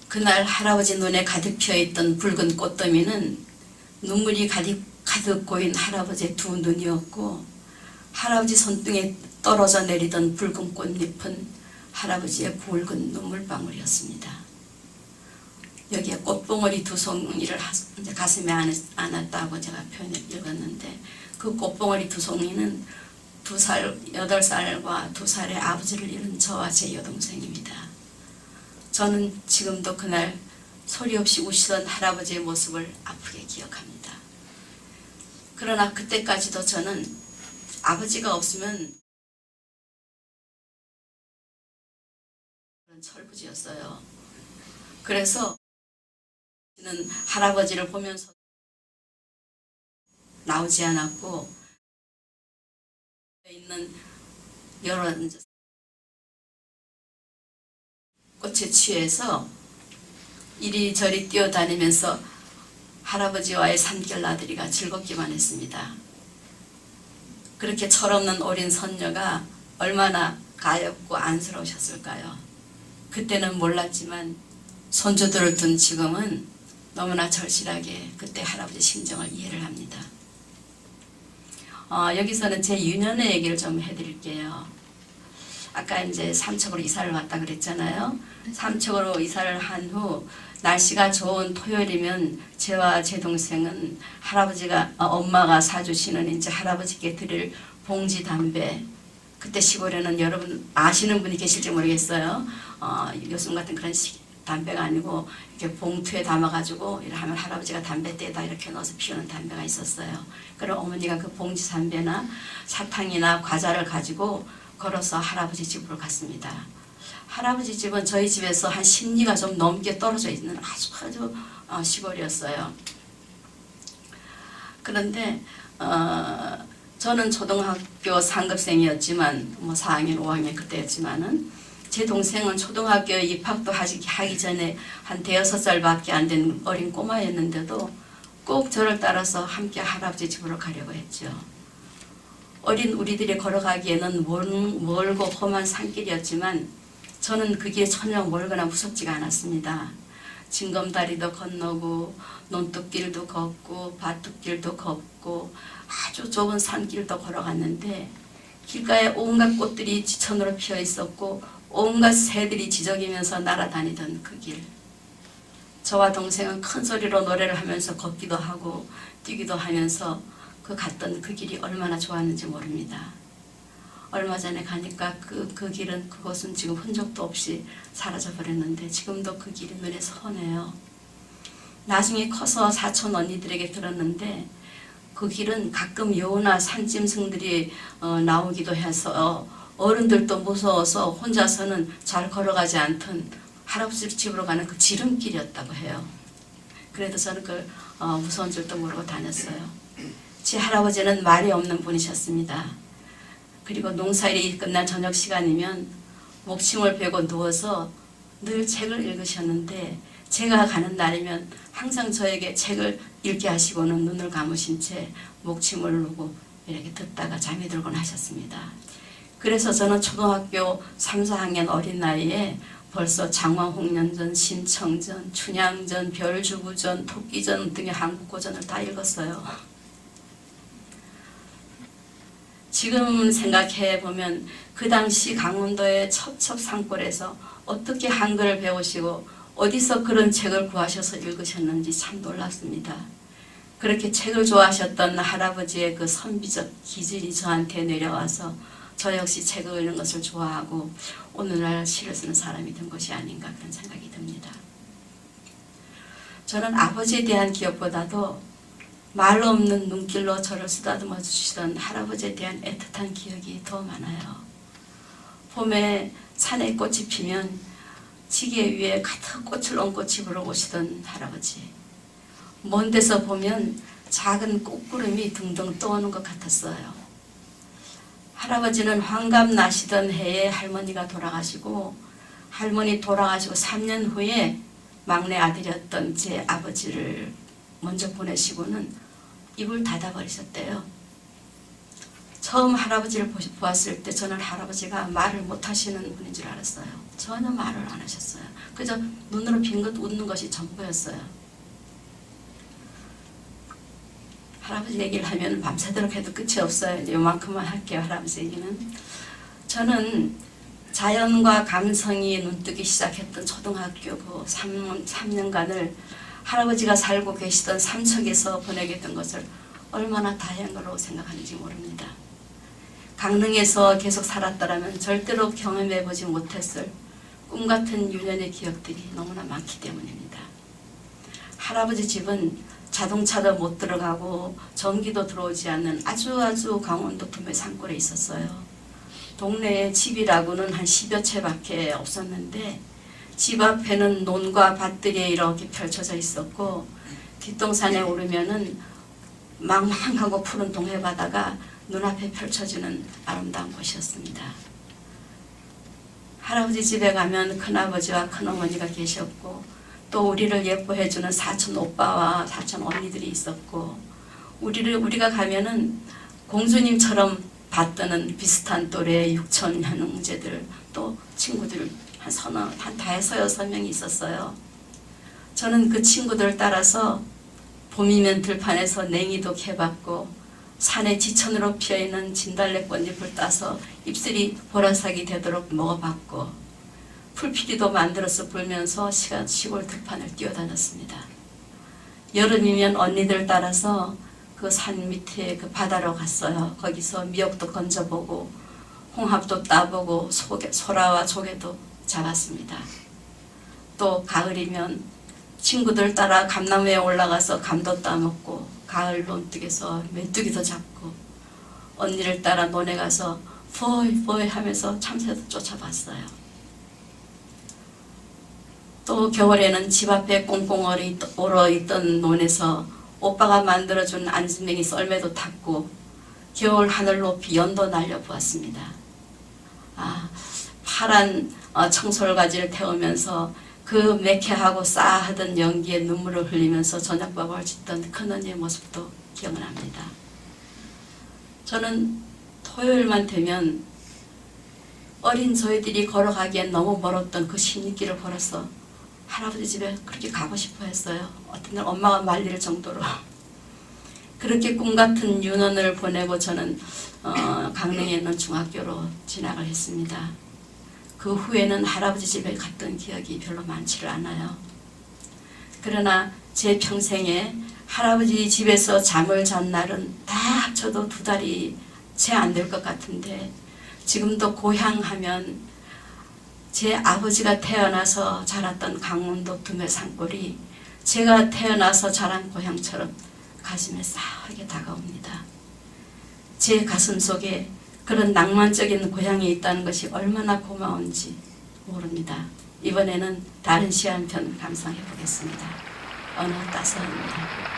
그날 할아버지 눈에 가득 피어있던 붉은 꽃더미는 눈물이 가득 고인 할아버지의 두 눈이었고 할아버지 손등에 떨어져 내리던 붉은 꽃잎은 할아버지의 붉은 눈물방울이었습니다. 여기에 꽃봉오리 2송이를 이제 가슴에 안았다고 제가 표현을 읽었는데 그 꽃봉오리 2송이는 8살과 2살의 아버지를 잃은 저와 제 여동생입니다. 저는 지금도 그날 소리 없이 우시던 할아버지의 모습을 아프게 기억합니다. 그러나 그때까지도 저는 아버지가 없으면 그런 철부지였어요. 그래서 할아버지를 보면서 나오지 않았고 있는 여러 꽃에 취해서 이리저리 뛰어다니면서 할아버지와의 산길 나들이가 즐겁기만 했습니다. 그렇게 철없는 어린 선녀가 얼마나 가엾고 안쓰러우셨을까요? 그때는 몰랐지만 손주들을 둔 지금은 너무나 절실하게 그때 할아버지 심정을 이해를 합니다. 여기서는 제 유년의 얘기를 좀 해드릴게요. 아까 이제 삼척으로 이사를 왔다 그랬잖아요. 삼척으로 이사를 한 후 날씨가 좋은 토요일이면 저와 제 동생은 할아버지가 엄마가 사주시는 이제 할아버지께 드릴 봉지 담배, 그때 시골에는 여러분 아시는 분이 계실지 모르겠어요. 요즘 같은 그런 담배가 아니고 이렇게 봉투에 담아가지고 이렇게 하면 할아버지가 담배대에다 이렇게 넣어서 피우는 담배가 있었어요. 그럼 어머니가 그 봉지 담배나 사탕이나 과자를 가지고 걸어서 할아버지 집으로 갔습니다. 할아버지 집은 저희 집에서 한 10리가 좀 넘게 떨어져 있는 아주 시골이었어요. 그런데 저는 초등학교 3급생이었지만 뭐 4학년, 5학년 그때였지만은 제 동생은 초등학교 입학도 하기 전에 한 5살밖에 안 된 어린 꼬마였는데도 꼭 저를 따라서 함께 할아버지 집으로 가려고 했죠. 어린 우리들이 걸어가기에는 멀고 험한 산길이었지만 저는 그 길이 전혀 멀거나 무섭지가 않았습니다. 징검다리도 건너고 논뚝길도 걷고 밭뚝길도 걷고 아주 좁은 산길도 걸어갔는데 길가에 온갖 꽃들이 지천으로 피어 있었고 온갖 새들이 지저귀면서 날아다니던 그 길. 저와 동생은 큰 소리로 노래를 하면서 걷기도 하고 뛰기도 하면서 갔던 그 길이 얼마나 좋았는지 모릅니다. 얼마 전에 가니까 그 길은 그곳은 지금 흔적도 없이 사라져 버렸는데 지금도 그 길이 눈에 선해요. 나중에 커서 사촌 언니들에게 들었는데 그 길은 가끔 여우나 산짐승들이 나오기도 해서 어른들도 무서워서 혼자서는 잘 걸어가지 않던 할아버지 집으로 가는 그 지름길이었다고 해요. 그래도 저는 무서운 줄도 모르고 다녔어요. 제 할아버지는 말이 없는 분이셨습니다. 그리고 농사일이 끝난 저녁 시간이면 목침을 베고 누워서 늘 책을 읽으셨는데 제가 가는 날이면 항상 저에게 책을 읽게 하시고는 눈을 감으신 채 목침을 누고 이렇게 듣다가 잠이 들곤 하셨습니다. 그래서 저는 초등학교 3, 4학년 어린 나이에 벌써 장왕홍련전, 심청전, 춘향전, 별주부전, 토끼전 등의 한국고전을 다 읽었어요. 지금 생각해보면 그 당시 강원도의 첩첩산골에서 어떻게 한글을 배우시고 어디서 그런 책을 구하셔서 읽으셨는지 참 놀랐습니다. 그렇게 책을 좋아하셨던 할아버지의 그 선비적 기질이 저한테 내려와서 저 역시 책을 읽는 것을 좋아하고 오늘날 시를 쓰는 사람이 된 것이 아닌가 그런 생각이 듭니다. 저는 아버지에 대한 기억보다도 말 없는 눈길로 저를 쓰다듬어 주시던 할아버지에 대한 애틋한 기억이 더 많아요. 봄에 산에 꽃이 피면 지게 위에 가득 꽃을 얹고 집으로 오시던 할아버지. 먼 데서 보면 작은 꽃구름이 둥둥 떠오는 것 같았어요. 할아버지는 환갑 나시던 해에 할머니가 돌아가시고 할머니 돌아가시고 3년 후에 막내 아들이었던 제 아버지를 먼저 보내시고는 입을 닫아버리셨대요. 처음 할아버지를 보았을 때 저는 할아버지가 말을 못하시는 분인 줄 알았어요. 전혀 말을 안 하셨어요. 그저 눈으로 빙긋 웃는 것이 전부였어요. 할아버지 얘기를 하면 밤새도록 해도 끝이 없어요. 이제 요만큼만 할게요. 할아버지 얘기는. 저는 자연과 감성이 눈뜨기 시작했던 초등학교 그 3년간을 할아버지가 살고 계시던 삼척에서 보내게 된 것을 얼마나 다행한 걸로 생각하는지 모릅니다. 강릉에서 계속 살았더라면 절대로 경험해보지 못했을 꿈같은 유년의 기억들이 너무나 많기 때문입니다. 할아버지 집은 자동차도 못 들어가고 전기도 들어오지 않는 아주 강원도 tum의 산골에 있었어요. 동네에 집이라고는 한 10여 채밖에 없었는데 집 앞에는 논과 밭들이 이렇게 펼쳐져 있었고 뒷동산에 오르면은 망망하고 푸른 동해바다가 눈앞에 펼쳐지는 아름다운 곳이었습니다. 할아버지 집에 가면 큰아버지와 큰어머니가 계셨고 또 우리를 예뻐해주는 사촌 오빠와 사촌 언니들이 있었고 우리가 가면은 공주님처럼 받드는 비슷한 또래의 육촌 형제들 또 친구들 한 다해서 6명이 있었어요. 저는 그 친구들 따라서 봄이면 들판에서 냉이도 캐봤고 산에 지천으로 피어있는 진달래 꽃잎을 따서 입술이 보라색이 되도록 먹어봤고 풀피리도 만들어서 불면서 시골 들판을 뛰어다녔습니다. 여름이면 언니들 따라서 그 산 밑에 그 바다로 갔어요. 거기서 미역도 건져보고 홍합도 따보고 소라와 조개도 잡았습니다. 또 가을이면 친구들 따라 감나무에 올라가서 감도 따먹고 가을 논둑에서 메뚜기도 잡고 언니를 따라 논에 가서 포이 하면서 참새도 쫓아봤어요. 또 겨울에는 집 앞에 꽁꽁 얼어있던 논에서 오빠가 만들어준 안진뱅이 썰매도 탔고 겨울 하늘 높이 연도 날려보았습니다. 파란 청솔가지를 태우면서 그 매캐하고 싸하던 연기에 눈물을 흘리면서 저녁밥을 짓던 큰언니의 모습도 기억납니다. 저는 토요일만 되면 어린 저희들이 걸어가기엔 너무 멀었던 그 신입길을 걸어서 할아버지 집에 그렇게 가고 싶어 했어요. 어떤 날 엄마가 말릴 정도로. 그렇게 꿈같은 유년을 보내고 저는 강릉에 있는 중학교로 진학을 했습니다. 그 후에는 할아버지 집에 갔던 기억이 별로 많지를 않아요. 그러나 제 평생에 할아버지 집에서 잠을 잔 날은 다 합쳐도 2달이 채 안 될 것 같은데 지금도 고향하면 제 아버지가 태어나서 자랐던 강원도 두메 산골이 제가 태어나서 자란 고향처럼 가슴에 싸하게 다가옵니다. 제 가슴 속에 그런 낭만적인 고향이 있다는 것이 얼마나 고마운지 모릅니다. 이번에는 다른 시 한 편 감상해 보겠습니다. 어느 따스합니다.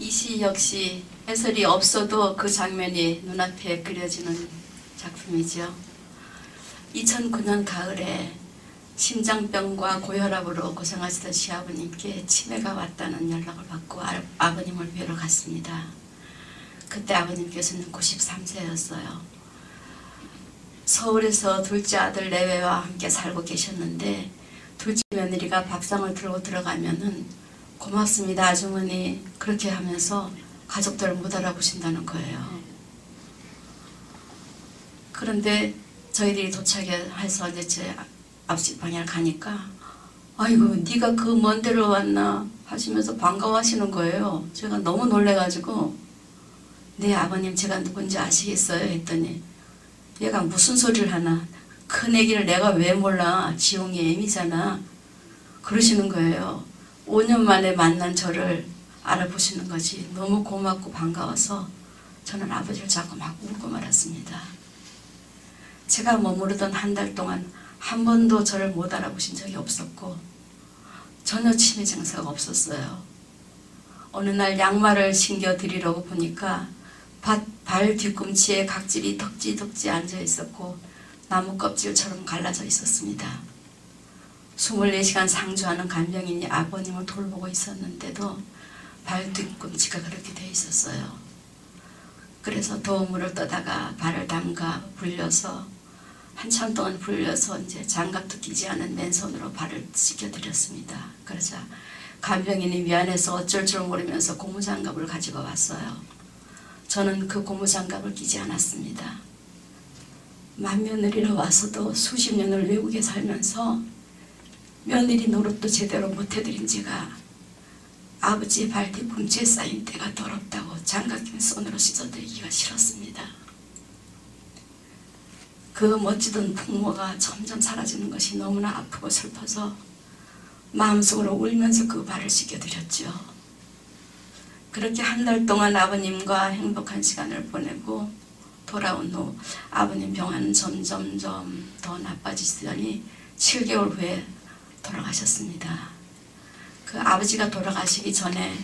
이 시 역시 해설이 없어도 그 장면이 눈앞에 그려지는 작품이죠. 2009년 가을에 심장병과 고혈압으로 고생하시던 시아버님께 치매가 왔다는 연락을 받고 아버님을 뵈러 갔습니다. 그때 아버님께서는 93세였어요. 서울에서 둘째 아들 내외와 함께 살고 계셨는데 둘째 며느리가 밥상을 들고 들어가면은 고맙습니다 아주머니 그렇게 하면서 가족들을 못 알아보신다는 거예요. 그런데 저희들이 도착해서 이제 제 아버지 방향을 가니까 아이고 네가 그 먼 데로 왔나 하시면서 반가워하시는 거예요. 제가 너무 놀래가지고 네 아버님 제가 누군지 아시겠어요? 했더니 얘가 무슨 소리를 하나 큰 애기를 내가 왜 몰라 지용이 애미잖아 그러시는 거예요. 5년 만에 만난 저를 알아보시는 거지. 너무 고맙고 반가워서 저는 아버지를 자꾸 막 울고 말았습니다. 제가 머무르던 한 달 동안 한 번도 저를 못 알아보신 적이 없었고 전혀 치매 증세가 없었어요. 어느 날 양말을 신겨 드리려고 보니까 발 뒤꿈치에 각질이 덕지덕지 앉아 있었고 나무 껍질처럼 갈라져 있었습니다. 24시간 상주하는 간병인이 아버님을 돌보고 있었는데도 발 뒤꿈치가 그렇게 돼 있었어요. 그래서 더우물을 떠다가 발을 담가 불려서 한참 동안 불려서 이제 장갑도 끼지 않은 맨손으로 발을 씻겨드렸습니다. 그러자 간병인이 미안해서 어쩔 줄 모르면서 고무장갑을 가지고 왔어요. 저는 그 고무장갑을 끼지 않았습니다. 맏며느리로 와서도 수십 년을 외국에 살면서 며느리 노릇도 제대로 못해드린 제가 아버지의 발 뒤꿈치에 쌓인 때가 더럽다고 장갑 낀 손으로 씻어드리기가 싫었습니다. 그 멋지던 풍모가 점점 사라지는 것이 너무나 아프고 슬퍼서 마음속으로 울면서 그 발을 씻겨드렸죠. 그렇게 한 달 동안 아버님과 행복한 시간을 보내고 돌아온 후 아버님 병환은 점점점 더 나빠지시더니 7개월 후에 돌아가셨습니다. 그 아버지가 돌아가시기 전에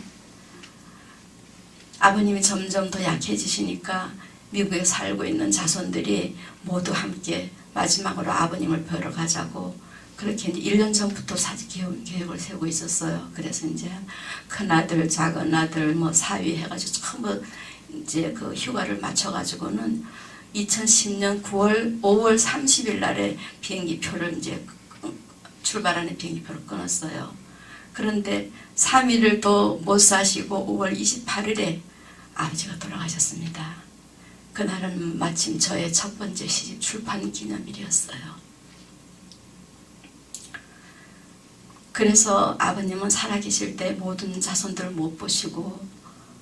아버님이 점점 더 약해지시니까 미국에 살고 있는 자손들이 모두 함께 마지막으로 아버님을 뵈러 가자고 그렇게 이제 1년 전부터 계획을 세우고 있었어요. 그래서 이제 큰아들, 작은아들, 뭐 사위 해가지고 전부 이제 그 휴가를 맞춰가지고는 2010년 5월 30일 날에 비행기표를 이제 출발하는 비행기표를 끊었어요. 그런데 3일을 더 못 사시고 5월 28일에 아버지가 돌아가셨습니다. 그날은 마침 저의 첫 번째 시집 출판 기념일이었어요. 그래서 아버님은 살아계실 때 모든 자손들을 못 보시고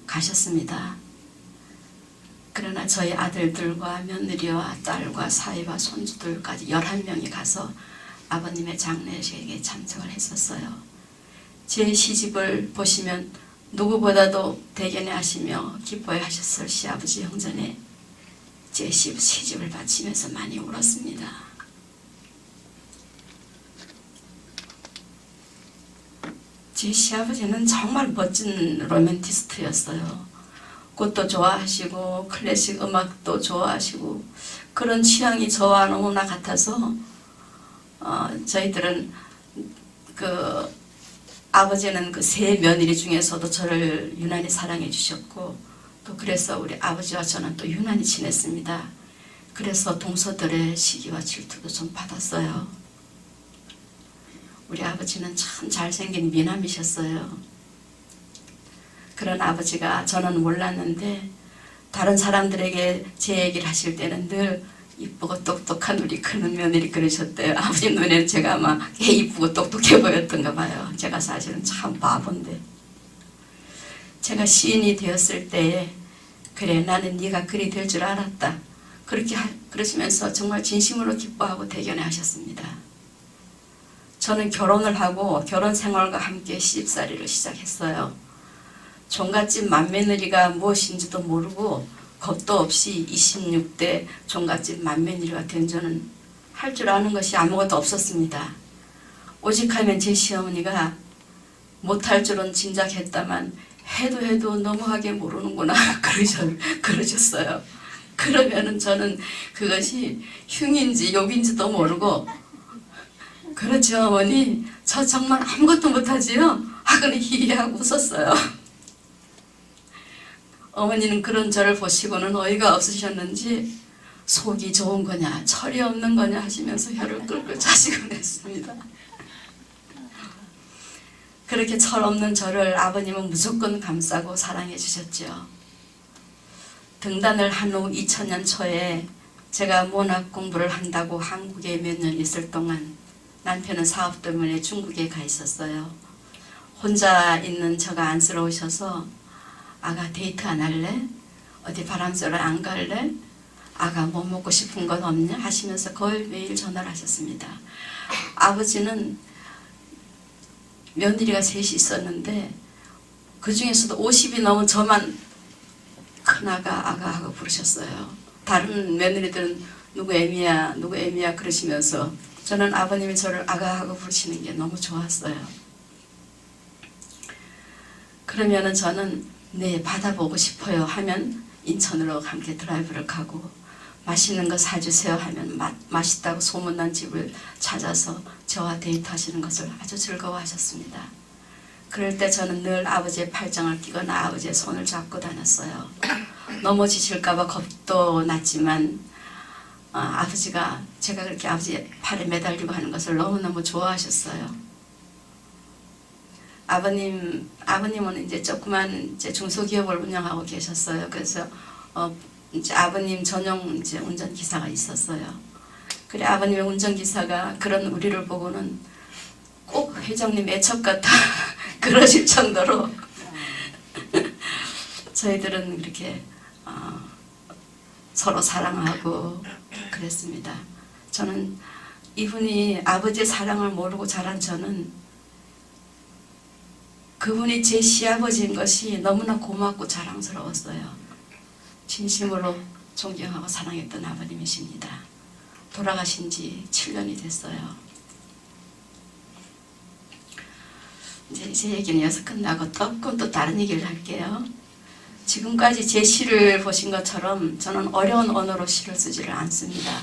가셨습니다. 그러나 저희 아들들과 며느리와 딸과 사위와 손주들까지 11명이 가서 아버님의 장례식에 참석을 했었어요. 제 시집을 보시면 누구보다도 대견해 하시며 기뻐해 하셨을 시아버지 형전에 제 시집을 바치면서 많이 울었습니다. 제 시아버지는 정말 멋진 로맨티스트였어요. 꽃도 좋아하시고 클래식 음악도 좋아하시고 그런 취향이 저와 너무나 같아서 저희들은 그 아버지는 그 세 며느리 중에서도 저를 유난히 사랑해 주셨고 또 그래서 우리 아버지와 저는 또 유난히 친했습니다. 그래서 동서들의 시기와 질투도 좀 받았어요. 우리 아버지는 참 잘생긴 미남이셨어요. 그런 아버지가 저는 몰랐는데 다른 사람들에게 제 얘기를 하실 때는 늘 이쁘고 똑똑한 우리 큰 며느리 그러셨대요. 아버지 눈에는 제가 아마 꽤 이쁘고 똑똑해 보였던가 봐요. 제가 사실은 참 바본데. 제가 시인이 되었을 때에 그래 나는 네가 글이 될 줄 알았다. 그러시면서 정말 진심으로 기뻐하고 대견해 하셨습니다. 저는 결혼을 하고 결혼 생활과 함께 시집살이를 시작했어요. 종갓집 맏며느리가 무엇인지도 모르고 겁도 없이 26대 종갓집 맏며느리가 된 저는 할 줄 아는 것이 아무것도 없었습니다. 오직 하면 제 시어머니가 못할 줄은 짐작했다만 해도 너무하게 모르는구나 그러셨어요. 그러면은 저는 그것이 흉인지 욕인지도 모르고 그렇죠 어머니 저 정말 아무것도 못하지요? 하고는 히히하고 웃었어요. 어머니는 그런 저를 보시고는 어이가 없으셨는지 속이 좋은 거냐 철이 없는 거냐 하시면서 혀를 끌끌 차시곤 했습니다. 그렇게 철 없는 저를 아버님은 무조건 감싸고 사랑해 주셨죠. 등단을 한 후 2000년 초에 제가 문학 공부를 한다고 한국에 몇 년 있을 동안 남편은 사업 때문에 중국에 가 있었어요. 혼자 있는 저가 안쓰러우셔서 아가 데이트 안 할래? 어디 바람 쐬러 안 갈래? 아가 뭐 먹고 싶은 건 없냐? 하시면서 거의 매일 전화를 하셨습니다. 아버지는 며느리가 셋이 있었는데 그 중에서도 50이 넘은 저만 큰아가 아가 하고 부르셨어요. 다른 며느리들은 누구 애미야 누구 애미야 그러시면서 저는 아버님이 저를 아가 하고 부르시는 게 너무 좋았어요. 그러면은 저는 네 바다 보고 싶어요 하면 인천으로 함께 드라이브를 가고 맛있는 거 사주세요 하면 맛있다고 소문난 집을 찾아서 저와 데이트하시는 것을 아주 즐거워하셨습니다. 그럴 때 저는 늘 아버지의 팔짱을 끼거나 아버지의 손을 잡고 다녔어요. 넘어지실까 봐 겁도 났지만 아버지가 제가 그렇게 아버지 팔에 매달리고 하는 것을 너무너무 좋아하셨어요. 아버님은 이제 조그만 이제 중소기업을 운영하고 계셨어요. 그래서 이제 아버님 전용 이제 운전기사가 있었어요. 그래 아버님의 운전기사가 그런 우리를 보고는 꼭 회장님 애첩 같아 그러실 정도로 저희들은 이렇게 서로 사랑하고 그랬습니다. 저는 이분이 아버지의 사랑을 모르고 자란 저는 그분이 제 시아버지인 것이 너무나 고맙고 자랑스러웠어요. 진심으로 존경하고 사랑했던 아버님이십니다. 돌아가신 지 7년이 됐어요. 이제 제 얘기는 여기서 끝나고 조금 또 다른 얘기를 할게요. 지금까지 제 시를 보신 것처럼 저는 어려운 언어로 시를 쓰지를 않습니다.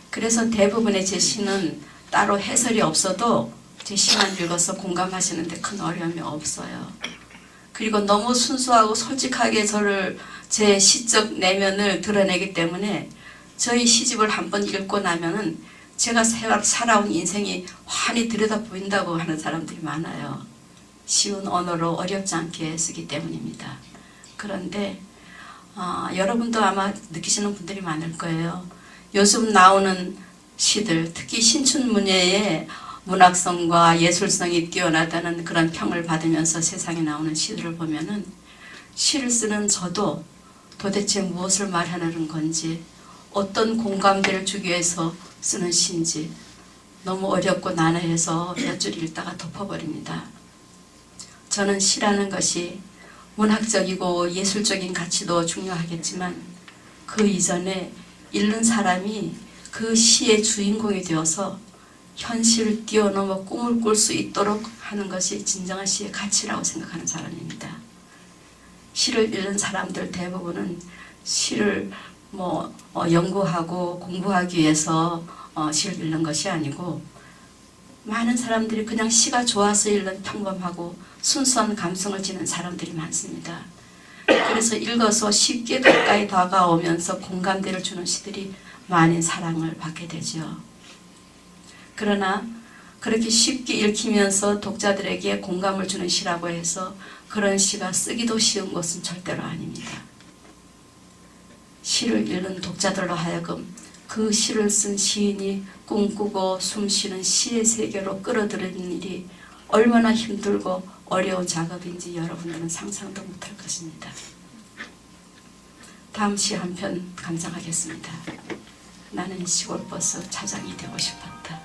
그래서 대부분의 제 시는 따로 해설이 없어도 제 시만 읽어서 공감하시는데 큰 어려움이 없어요. 그리고 너무 순수하고 솔직하게 제 시적 내면을 드러내기 때문에 저희 시집을 한번 읽고 나면은 제가 살아온 인생이 환히 들여다 보인다고 하는 사람들이 많아요. 쉬운 언어로 어렵지 않게 쓰기 때문입니다. 그런데 여러분도 아마 느끼시는 분들이 많을 거예요. 요즘 나오는 시들, 특히 신춘문예의 문학성과 예술성이 뛰어나다는 그런 평을 받으면서 세상에 나오는 시들을 보면은 시를 쓰는 저도 도대체 무엇을 말하는 건지 어떤 공감대를 주기 위해서 쓰는 시인지 너무 어렵고 난해해서 몇 줄 읽다가 덮어버립니다. 저는 시라는 것이 문학적이고 예술적인 가치도 중요하겠지만 그 이전에 읽는 사람이 그 시의 주인공이 되어서 현실을 뛰어넘어 꿈을 꿀 수 있도록 하는 것이 진정한 시의 가치라고 생각하는 사람입니다. 시를 읽는 사람들 대부분은 시를 연구하고 공부하기 위해서 시를 읽는 것이 아니고 많은 사람들이 그냥 시가 좋아서 읽는 평범하고 순수한 감성을 지닌 사람들이 많습니다. 그래서 읽어서 쉽게 가까이 다가오면서 공감대를 주는 시들이 많은 사랑을 받게 되죠. 그러나 그렇게 쉽게 읽히면서 독자들에게 공감을 주는 시라고 해서 그런 시가 쓰기도 쉬운 것은 절대로 아닙니다. 시를 읽는 독자들로 하여금 그 시를 쓴 시인이 꿈꾸고 숨쉬는 시의 세계로 끌어들이는 일이 얼마나 힘들고 어려운 작업인지 여러분들은 상상도 못할 것입니다. 다음 시 한 편 감상하겠습니다. 나는 시골버스 차장이 되고 싶었다.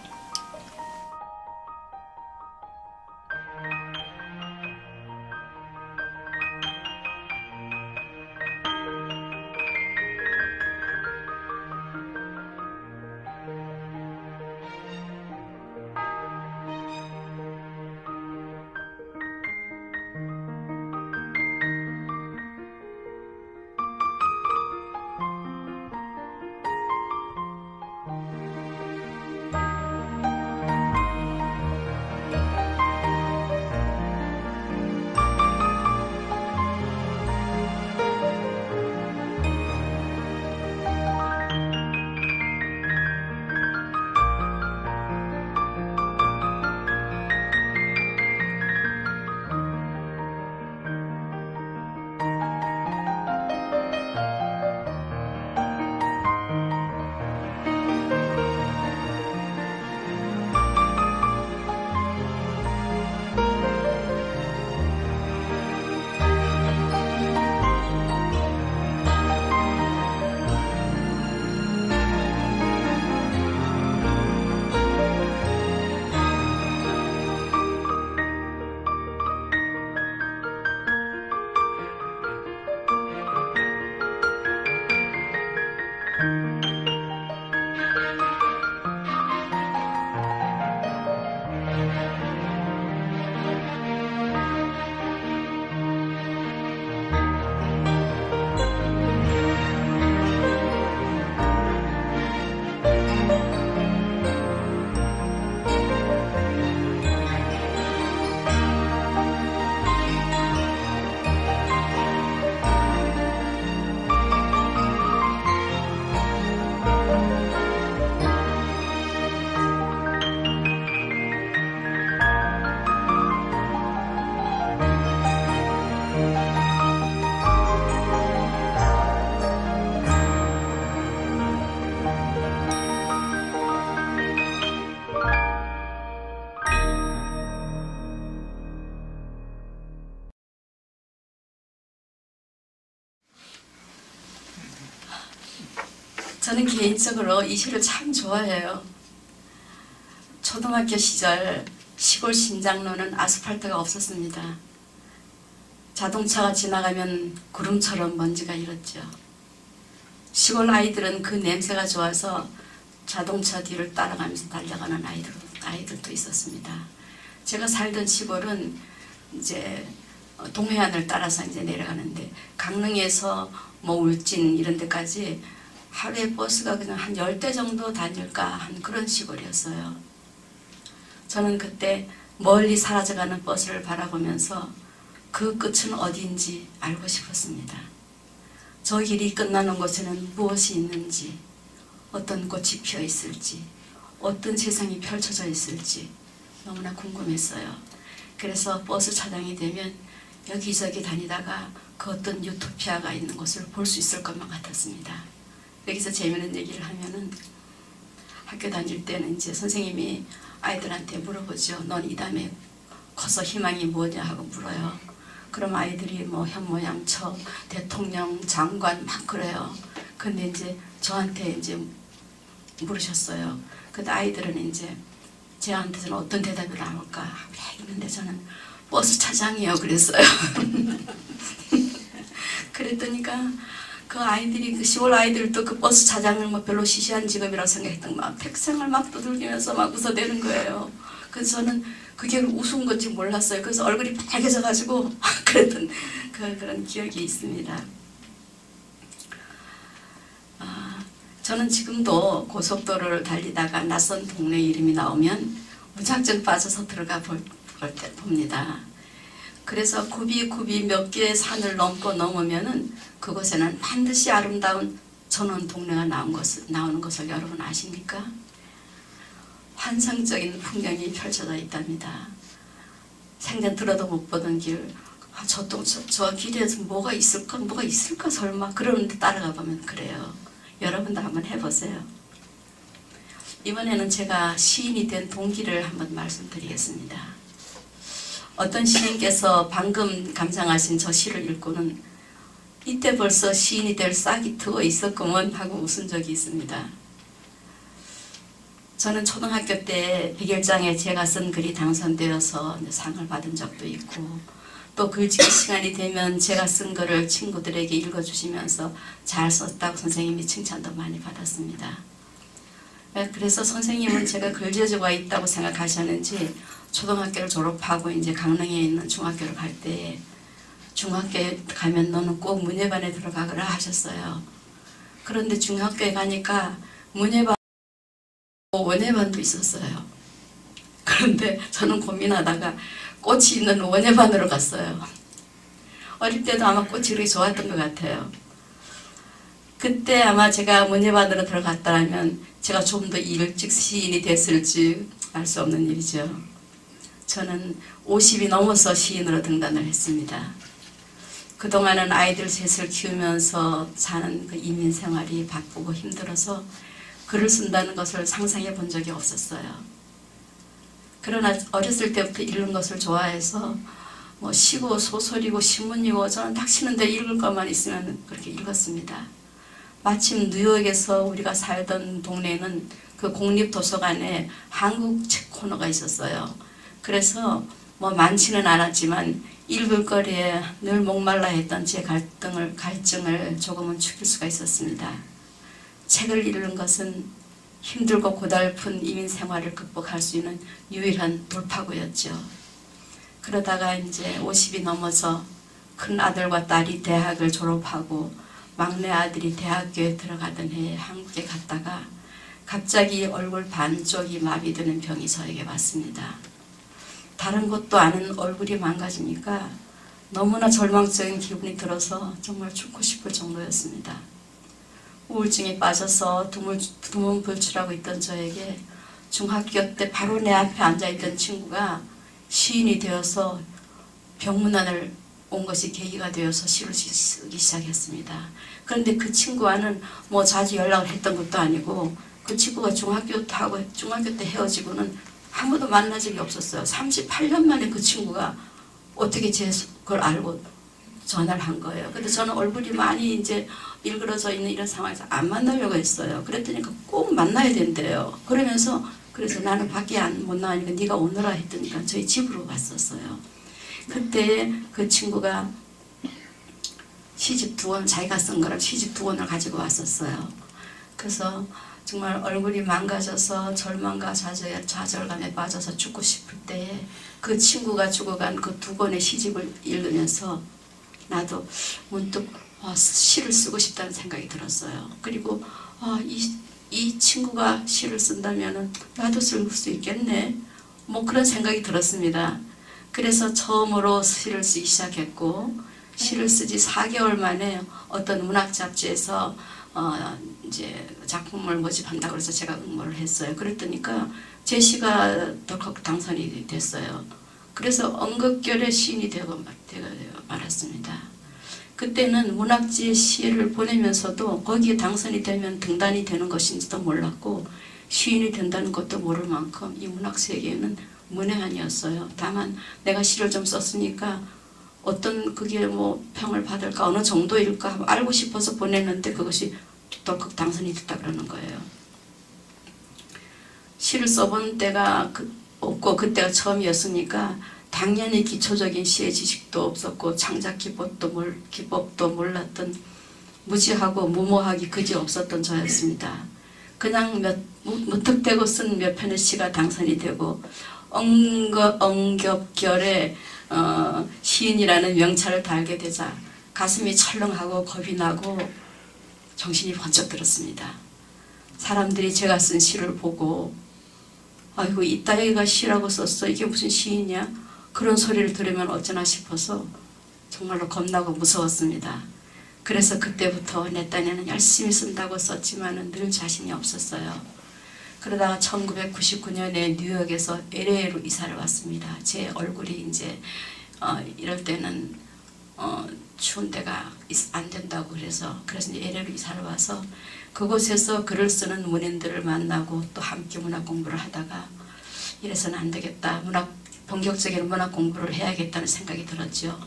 저는 개인적으로 이 시를 참 좋아해요. 초등학교 시절 시골 신장로는 아스팔트가 없었습니다. 자동차가 지나가면 구름처럼 먼지가 일었죠. 시골 아이들은 그 냄새가 좋아서 자동차 뒤를 따라가면서 달려가는 아이들도 있었습니다. 제가 살던 시골은 이제 동해안을 따라서 이제 내려가는데 강릉에서 뭐 울진 이런 데까지 하루에 버스가 그냥 한 10대 정도 다닐까 한 그런 시골이었어요. 저는 그때 멀리 사라져가는 버스를 바라보면서 그 끝은 어디인지 알고 싶었습니다. 저 길이 끝나는 곳에는 무엇이 있는지, 어떤 꽃이 피어 있을지, 어떤 세상이 펼쳐져 있을지 너무나 궁금했어요. 그래서 버스 차량이 되면 여기저기 다니다가 그 어떤 유토피아가 있는 곳을 볼 수 있을 것만 같았습니다. 여기서 재미있는 얘기를 하면은 학교 다닐 때는 이제 선생님이 아이들한테 물어보죠. 넌 이 다음에 커서 희망이 뭐냐 하고 물어요. 그럼 아이들이 뭐 현모양처, 대통령, 장관 막 그래요. 근데 이제 저한테 이제 물으셨어요. 근데 아이들은 이제 저한테는 어떤 대답을 나올까 했는데 저는 버스 차장이요 그랬어요. 그랬더니까 그 아이들이 그 시골 아이들도 그 버스 차장을 뭐 별로 시시한 직업이라고 생각했던 막 백생을 막 두들기면서 막 웃어대는 거예요. 그래서 저는 그게 웃은 건지 몰랐어요. 그래서 얼굴이 빨개져가지고 그랬던 그런 기억이 있습니다. 저는 지금도 고속도로를 달리다가 낯선 동네 이름이 나오면 무작정 빠져서 들어가 봅니다. 그래서 굽이 몇 개의 산을 넘으면은 그곳에는 반드시 아름다운 전원 동네가 나오는 것을 여러분 아십니까? 환상적인 풍경이 펼쳐져 있답니다. 생전 들어도 못 보던 길, 저 길에서 뭐가 있을까 설마 그러는데 따라가 보면 그래요. 여러분도 한번 해보세요. 이번에는 제가 시인이 된 동기를 한번 말씀드리겠습니다. 어떤 시인께서 방금 감상하신 저 시를 읽고는 이때 벌써 시인이 될 싹이 트어 있었구먼 하고 웃은 적이 있습니다. 저는 초등학교 때 백일장에 제가 쓴 글이 당선되어서 상을 받은 적도 있고 또 글짓기 시간이 되면 제가 쓴 글을 친구들에게 읽어주시면서 잘 썼다고 선생님이 칭찬도 많이 받았습니다. 그래서 선생님은 제가 글재주가 있다고 생각하셨는지 초등학교를 졸업하고 이제 강릉에 있는 중학교를 갈 때 중학교에 가면 너는 꼭 문예반에 들어가거라 하셨어요. 그런데 중학교에 가니까 문예반 원예반도 있었어요. 그런데 저는 고민하다가 꽃이 있는 원예반으로 갔어요. 어릴 때도 아마 꽃이 그렇게 좋았던 것 같아요. 그때 아마 제가 문예반으로 들어갔다면 제가 좀 더 일찍 시인이 됐을지 알 수 없는 일이죠. 저는 50이 넘어서 시인으로 등단을 했습니다. 그동안은 아이들 셋을 키우면서 사는 그 이민 생활이 바쁘고 힘들어서 글을 쓴다는 것을 상상해 본 적이 없었어요. 그러나 어렸을 때부터 읽는 것을 좋아해서 뭐 시고 소설이고 신문이고 저는 닥치는 데 읽을 것만 있으면 그렇게 읽었습니다. 마침 뉴욕에서 우리가 살던 동네에는 그 국립도서관에 한국 책 코너가 있었어요. 그래서 뭐 많지는 않았지만 읽을 거리에 늘 목말라 했던 제 갈증을 조금은 죽일 수가 있었습니다. 책을 읽는 것은 힘들고 고달픈 이민 생활을 극복할 수 있는 유일한 돌파구였죠. 그러다가 이제 50이 넘어서 큰 아들과 딸이 대학을 졸업하고 막내 아들이 대학교에 들어가던 해에 한국에 갔다가 갑자기 얼굴 반쪽이 마비되는 병이 저에게 왔습니다. 다른 것도 아닌 얼굴이 망가지니까 너무나 절망적인 기분이 들어서 정말 죽고 싶을 정도였습니다. 우울증에 빠져서 두문불출하고 있던 저에게 중학교 때 바로 내 앞에 앉아있던 친구가 시인이 되어서 병문안을 온 것이 계기가 되어서 시를 쓰기 시작했습니다. 그런데 그 친구와는 뭐 자주 연락을 했던 것도 아니고 그 친구가 중학교 때 헤어지고는 아무도 만난 적이 없었어요. 38년 만에 그 친구가 어떻게 제 걸 알고 전화를 한 거예요. 근데 저는 얼굴이 많이 이제 일그러져 있는 이런 상황에서 안 만나려고 했어요. 그랬더니 꼭 만나야 된대요. 그러면서 그래서 나는 밖에 못 나가니까 네가 오너라 했더니까 저희 집으로 왔었어요. 그때 그 친구가 시집 두원, 자기가 쓴 거를 시집 두원을 가지고 왔었어요. 그래서 정말 얼굴이 망가져서 절망과 좌절감에 빠져서 죽고 싶을 때에 그 친구가 죽어간 그 두 권의 시집을 읽으면서 나도 문득 시를 쓰고 싶다는 생각이 들었어요. 그리고 이 친구가 시를 쓴다면 나도 쓸 수 있겠네, 뭐 그런 생각이 들었습니다. 그래서 처음으로 시를 쓰기 시작했고, 시를 쓰지 4개월 만에 어떤 문학 잡지에서 이제 작품을 모집한다고 해서 제가 응모를 했어요. 그랬더니까 제 시가 덜컥 당선이 됐어요. 그래서 언급결의 시인이 되고 말았습니다. 그때는 문학지에 시를 보내면서도 거기에 당선이 되면 등단이 되는 것인지도 몰랐고 시인이 된다는 것도 모를 만큼 이 문학 세계에는 문외한이었어요. 다만 내가 시를 좀 썼으니까 어떤 그게 뭐 평을 받을까, 어느 정도일까 알고 싶어서 보냈는데 그것이 덜컥 당선이 됐다 그러는 거예요. 시를 써본 때가 없고 그때가 처음이었으니까 당연히 기초적인 시의 지식도 없었고 창작 기법도 몰랐던 무지하고 무모하기 그지 없었던 저였습니다. 그냥 무턱대고 쓴 몇 편의 시가 당선이 되고 엉겹결에 시인이라는 명찰을 달게 되자 가슴이 철렁하고 겁이 나고 정신이 번쩍 들었습니다. 사람들이 제가 쓴 시를 보고 아이고 이따위가 시라고 썼어, 이게 무슨 시이냐, 그런 소리를 들으면 어쩌나 싶어서 정말로 겁나고 무서웠습니다. 그래서 그때부터 내 딴에는 열심히 쓴다고 썼지만 늘 자신이 없었어요. 그러다가 1999년에 뉴욕에서 LA로 이사를 왔습니다. 제 얼굴이 이제 이럴 때는 추운 데가 안 된다고 그래서 이제 LA로 이사를 와서 그곳에서 글을 쓰는 문인들을 만나고 또 함께 문학 공부를 하다가 이래서는 안 되겠다, 본격적인 문학 공부를 해야겠다는 생각이 들었죠.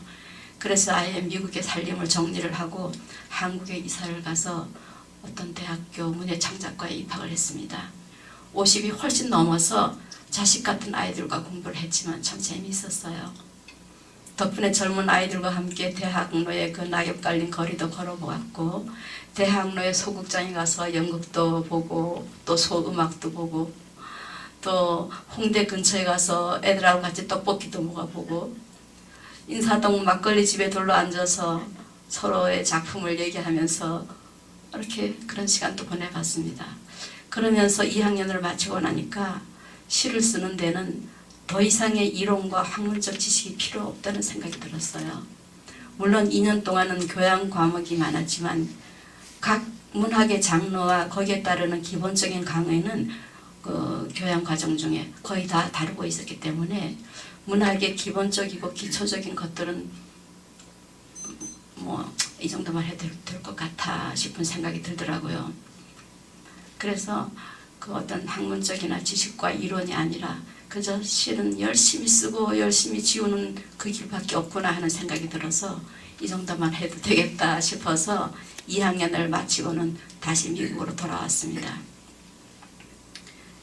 그래서 아예 미국의 살림을 정리를 하고 한국에 이사를 가서 어떤 대학교 문예창작과에 입학을 했습니다. 50이 훨씬 넘어서 자식 같은 아이들과 공부를 했지만 참 재미있었어요. 덕분에 젊은 아이들과 함께 대학로의 그 낙엽 깔린 거리도 걸어보았고 대학로의 소극장에 가서 연극도 보고 또 소음악도 보고 또 홍대 근처에 가서 애들하고 같이 떡볶이도 먹어보고 인사동 막걸리 집에 둘러 앉아서 서로의 작품을 얘기하면서 이렇게 그런 시간도 보내봤습니다. 그러면서 2학년을 마치고 나니까 시를 쓰는 데는 더 이상의 이론과 학문적 지식이 필요 없다는 생각이 들었어요. 물론 2년 동안은 교양 과목이 많았지만 각 문학의 장르와 거기에 따르는 기본적인 강의는 그 교양 과정 중에 거의 다 다루고 있었기 때문에 문학의 기본적이고 기초적인 것들은 뭐 이 정도만 해도 될 것 같아 싶은 생각이 들더라고요. 그래서 그 어떤 학문적이나 지식과 이론이 아니라 그저 시는 열심히 쓰고 열심히 지우는 그 길밖에 없구나 하는 생각이 들어서 이 정도만 해도 되겠다 싶어서 2학년을 마치고는 다시 미국으로 돌아왔습니다.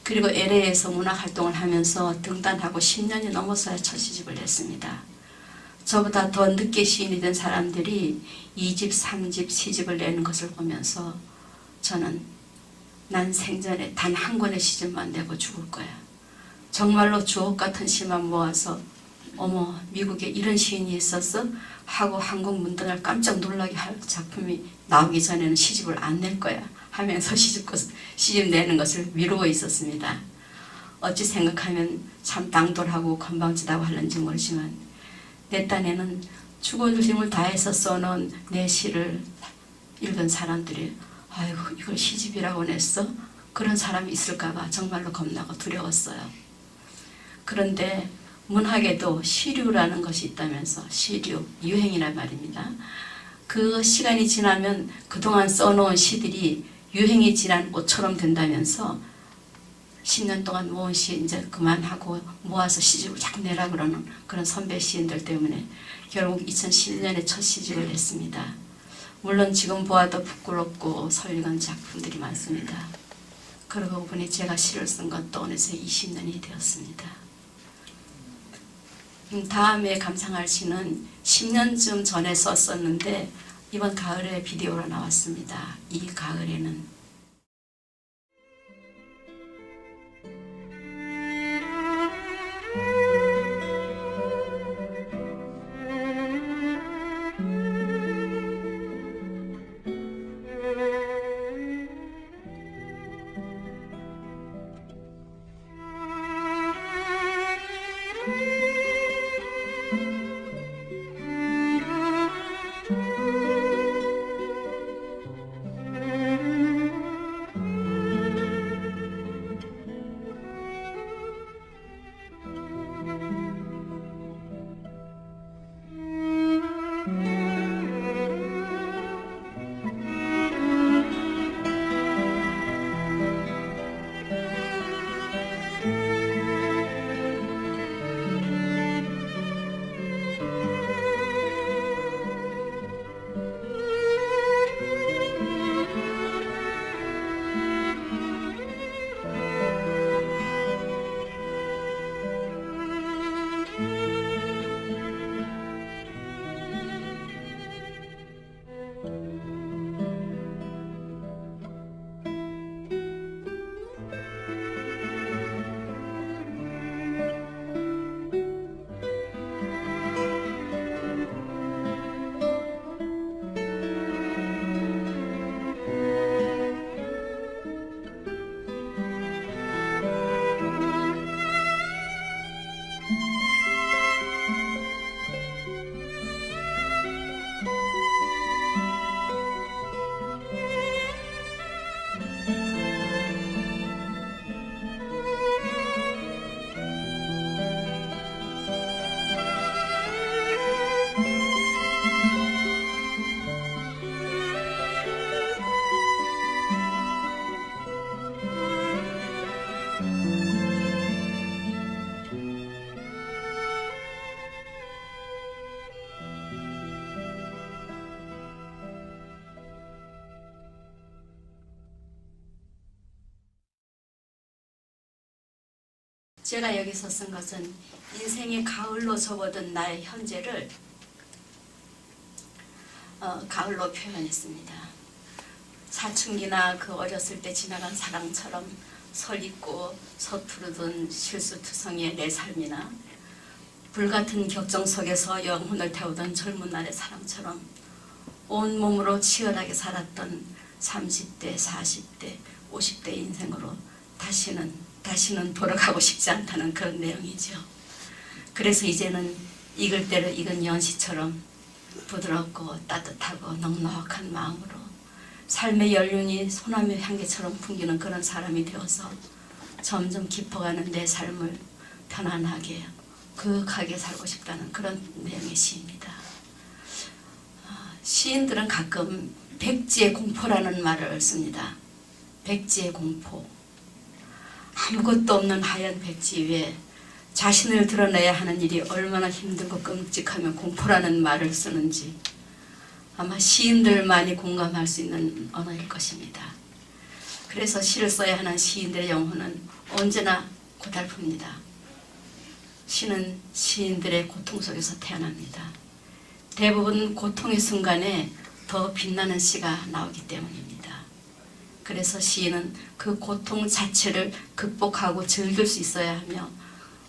그리고 LA에서 문학활동을 하면서 등단하고 10년이 넘어서야 첫 시집을 냈습니다. 저보다 더 늦게 시인이 된 사람들이 2집, 3집, 시집을 내는 것을 보면서 저는 난 생전에 단 한 권의 시집만 내고 죽을 거야. 정말로 주옥 같은 시만 모아서 어머 미국에 이런 시인이 있었어? 하고 한국 문단을 깜짝 놀라게 할 작품이 나오기 전에는 시집을 안 낼 거야 하면서 시집 내는 것을 미루고 있었습니다. 어찌 생각하면 참 당돌하고 건방지다고 하는지 모르지만 내 딴에는 죽을 힘을 다해서 써놓은 내 시를 읽은 사람들이 아이고 이걸 시집이라고 냈어? 그런 사람이 있을까봐 정말로 겁나고 두려웠어요. 그런데 문학에도 시류라는 것이 있다면서, 시류, 유행이란 말입니다. 그 시간이 지나면 그동안 써놓은 시들이 유행이 지난 옷처럼 된다면서 10년 동안 모은 시 이제 그만하고 모아서 시집을 자꾸 내라 그러는 그런 선배 시인들 때문에 결국 2011년에 첫 시집을 냈습니다. 물론 지금 보아도 부끄럽고 설레는 작품들이 많습니다. 그러고 보니 제가 시를 쓴 건 또 어느새 20년이 되었습니다. 다음에 감상할 시는 10년쯤 전에 썼었는데 이번 가을에 비디오로 나왔습니다. 이 가을에는. 제가 여기서 쓴 것은 인생의 가을로 접어든 나의 현재를 가을로 표현했습니다. 사춘기나 그 어렸을 때 지나간 사랑처럼 설익고 서투르던 실수투성이의 내 삶이나 불같은 격정 속에서 영혼을 태우던 젊은 날의 사랑처럼 온몸으로 치열하게 살았던 30대, 40대, 50대 인생으로 다시는 돌아가고 싶지 않다는 그런 내용이죠. 그래서 이제는 익을 때를 익은 연시처럼 부드럽고 따뜻하고 넉넉한 마음으로 삶의 연륜이 소나무 향기처럼 풍기는 그런 사람이 되어서 점점 깊어가는 내 삶을 편안하게 그윽하게 살고 싶다는 그런 내용의 시입니다. 시인들은 가끔 백지의 공포라는 말을 씁니다. 백지의 공포. 아무것도 없는 하얀 백지 위에 자신을 드러내야 하는 일이 얼마나 힘들고 끔찍하며 공포라는 말을 쓰는지 아마 시인들만이 공감할 수 있는 언어일 것입니다. 그래서 시를 써야 하는 시인들의 영혼은 언제나 고달픕니다. 시는 시인들의 고통 속에서 태어납니다. 대부분 고통의 순간에 더 빛나는 시가 나오기 때문입니다. 그래서 시인은 그 고통 자체를 극복하고 즐길 수 있어야 하며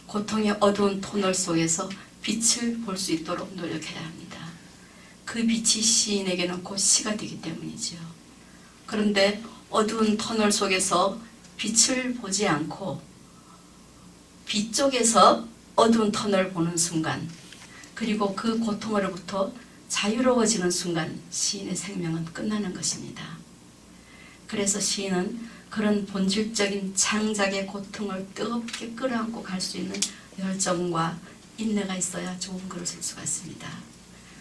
고통의 어두운 터널 속에서 빛을 볼 수 있도록 노력해야 합니다. 그 빛이 시인에게는 곧 시가 되기 때문이죠. 그런데 어두운 터널 속에서 빛을 보지 않고 빛 쪽에서 어두운 터널을 보는 순간 그리고 그 고통으로부터 자유로워지는 순간 시인의 생명은 끝나는 것입니다. 그래서 시인은 그런 본질적인 창작의 고통을 뜨겁게 끌어안고 갈 수 있는 열정과 인내가 있어야 좋은 글을 쓸 수가 있습니다.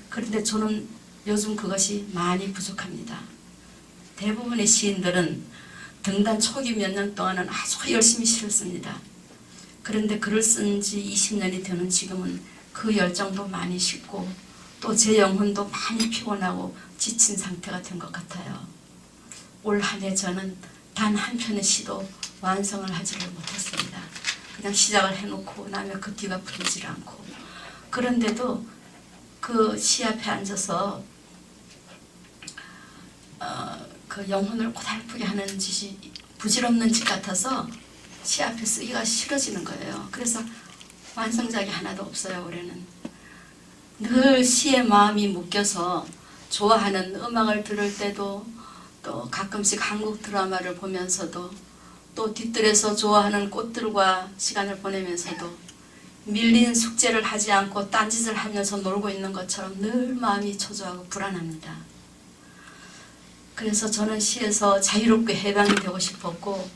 그런데 저는 요즘 그것이 많이 부족합니다. 대부분의 시인들은 등단 초기 몇 년 동안은 아주 열심히 시를 씁니다. 그런데 글을 쓴 지 20년이 되는 지금은 그 열정도 많이 식고 또 제 영혼도 많이 피곤하고 지친 상태가 된 것 같아요. 올 한 해 저는 단 한 편의 시도 완성을 하지를 못했습니다. 그냥 시작을 해놓고 나면 그 뒤가 풀리질 않고, 그런데도 그 시 앞에 앉아서 그 영혼을 고달프게 하는 짓이 부질없는 짓 같아서 시 앞에 쓰기가 싫어지는 거예요. 그래서 완성작이 하나도 없어요. 올해는 늘 시에 마음이 묶여서 좋아하는 음악을 들을 때도, 또 가끔씩 한국 드라마를 보면서도, 또 뒤뜰에서 좋아하는 꽃들과 시간을 보내면서도 밀린 숙제를 하지 않고 딴짓을 하면서 놀고 있는 것처럼 늘 마음이 초조하고 불안합니다. 그래서 저는 시에서 자유롭게 해방이 되고 싶었고,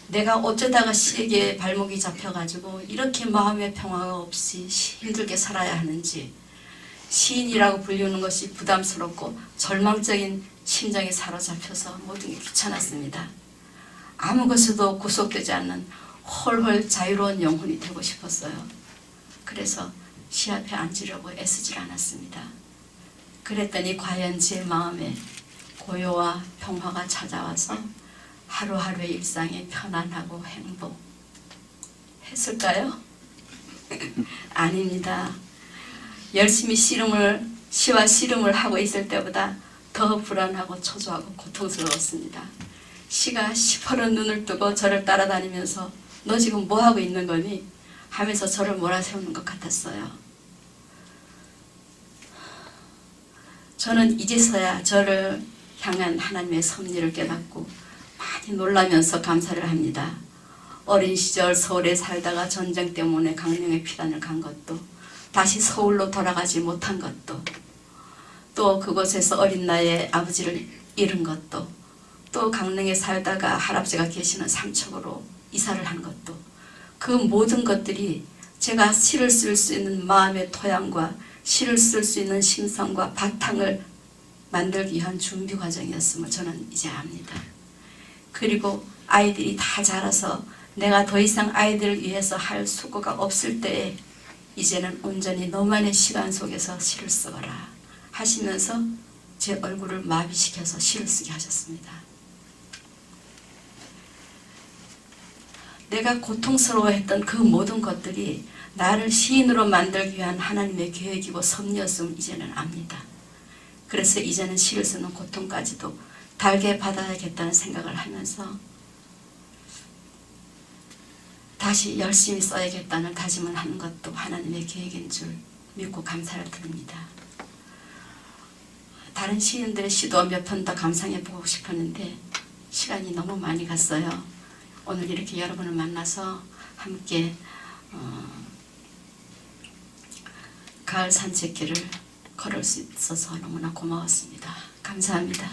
내가 어쩌다가 시에게 발목이 잡혀가지고 이렇게 마음의 평화가 없이 힘들게 살아야 하는지, 시인이라고 불리는 것이 부담스럽고 절망적인 심정에 사로잡혀서 모든 게 귀찮았습니다. 아무 것에도 구속되지 않는 홀홀 자유로운 영혼이 되고 싶었어요. 그래서 시 앞에 앉으려고 애쓰질 않았습니다. 그랬더니 과연 제 마음에 고요와 평화가 찾아와서 하루하루의 일상에 편안하고 행복했을까요? 아닙니다. 열심히 시와 씨름을 하고 있을 때보다 더 불안하고 초조하고 고통스러웠습니다. 시가 시퍼런 눈을 뜨고 저를 따라다니면서 너 지금 뭐하고 있는 거니? 하면서 저를 몰아세우는 것 같았어요. 저는 이제서야 저를 향한 하나님의 섭리를 깨닫고 많이 놀라면서 감사를 합니다. 어린 시절 서울에 살다가 전쟁 때문에 강릉에 피난을 간 것도, 다시 서울로 돌아가지 못한 것도, 또 그곳에서 어린 나이에 아버지를 잃은 것도, 또 강릉에 살다가 할아버지가 계시는 삼척으로 이사를 한 것도, 그 모든 것들이 제가 시를 쓸 수 있는 마음의 토양과 시를 쓸 수 있는 심성과 바탕을 만들기 위한 준비 과정이었음을 저는 이제 압니다. 그리고 아이들이 다 자라서 내가 더 이상 아이들을 위해서 할 수고가 없을 때에 이제는 온전히 너만의 시간 속에서 시를 써라 하시면서 제 얼굴을 마비시켜서 시를 쓰게 하셨습니다. 내가 고통스러워했던 그 모든 것들이 나를 시인으로 만들기 위한 하나님의 계획이고 섭리였음을 이제는 압니다. 그래서 이제는 시를 쓰는 고통까지도 달게 받아야겠다는 생각을 하면서 다시 열심히 써야겠다는 다짐을 하는 것도 하나님의 계획인 줄 믿고 감사를 드립니다. 다른 시인들의 시도 몇 편 더 감상해 보고 싶었는데 시간이 너무 많이 갔어요. 오늘 이렇게 여러분을 만나서 함께 가을 산책길을 걸을 수 있어서 너무나 고마웠습니다. 감사합니다.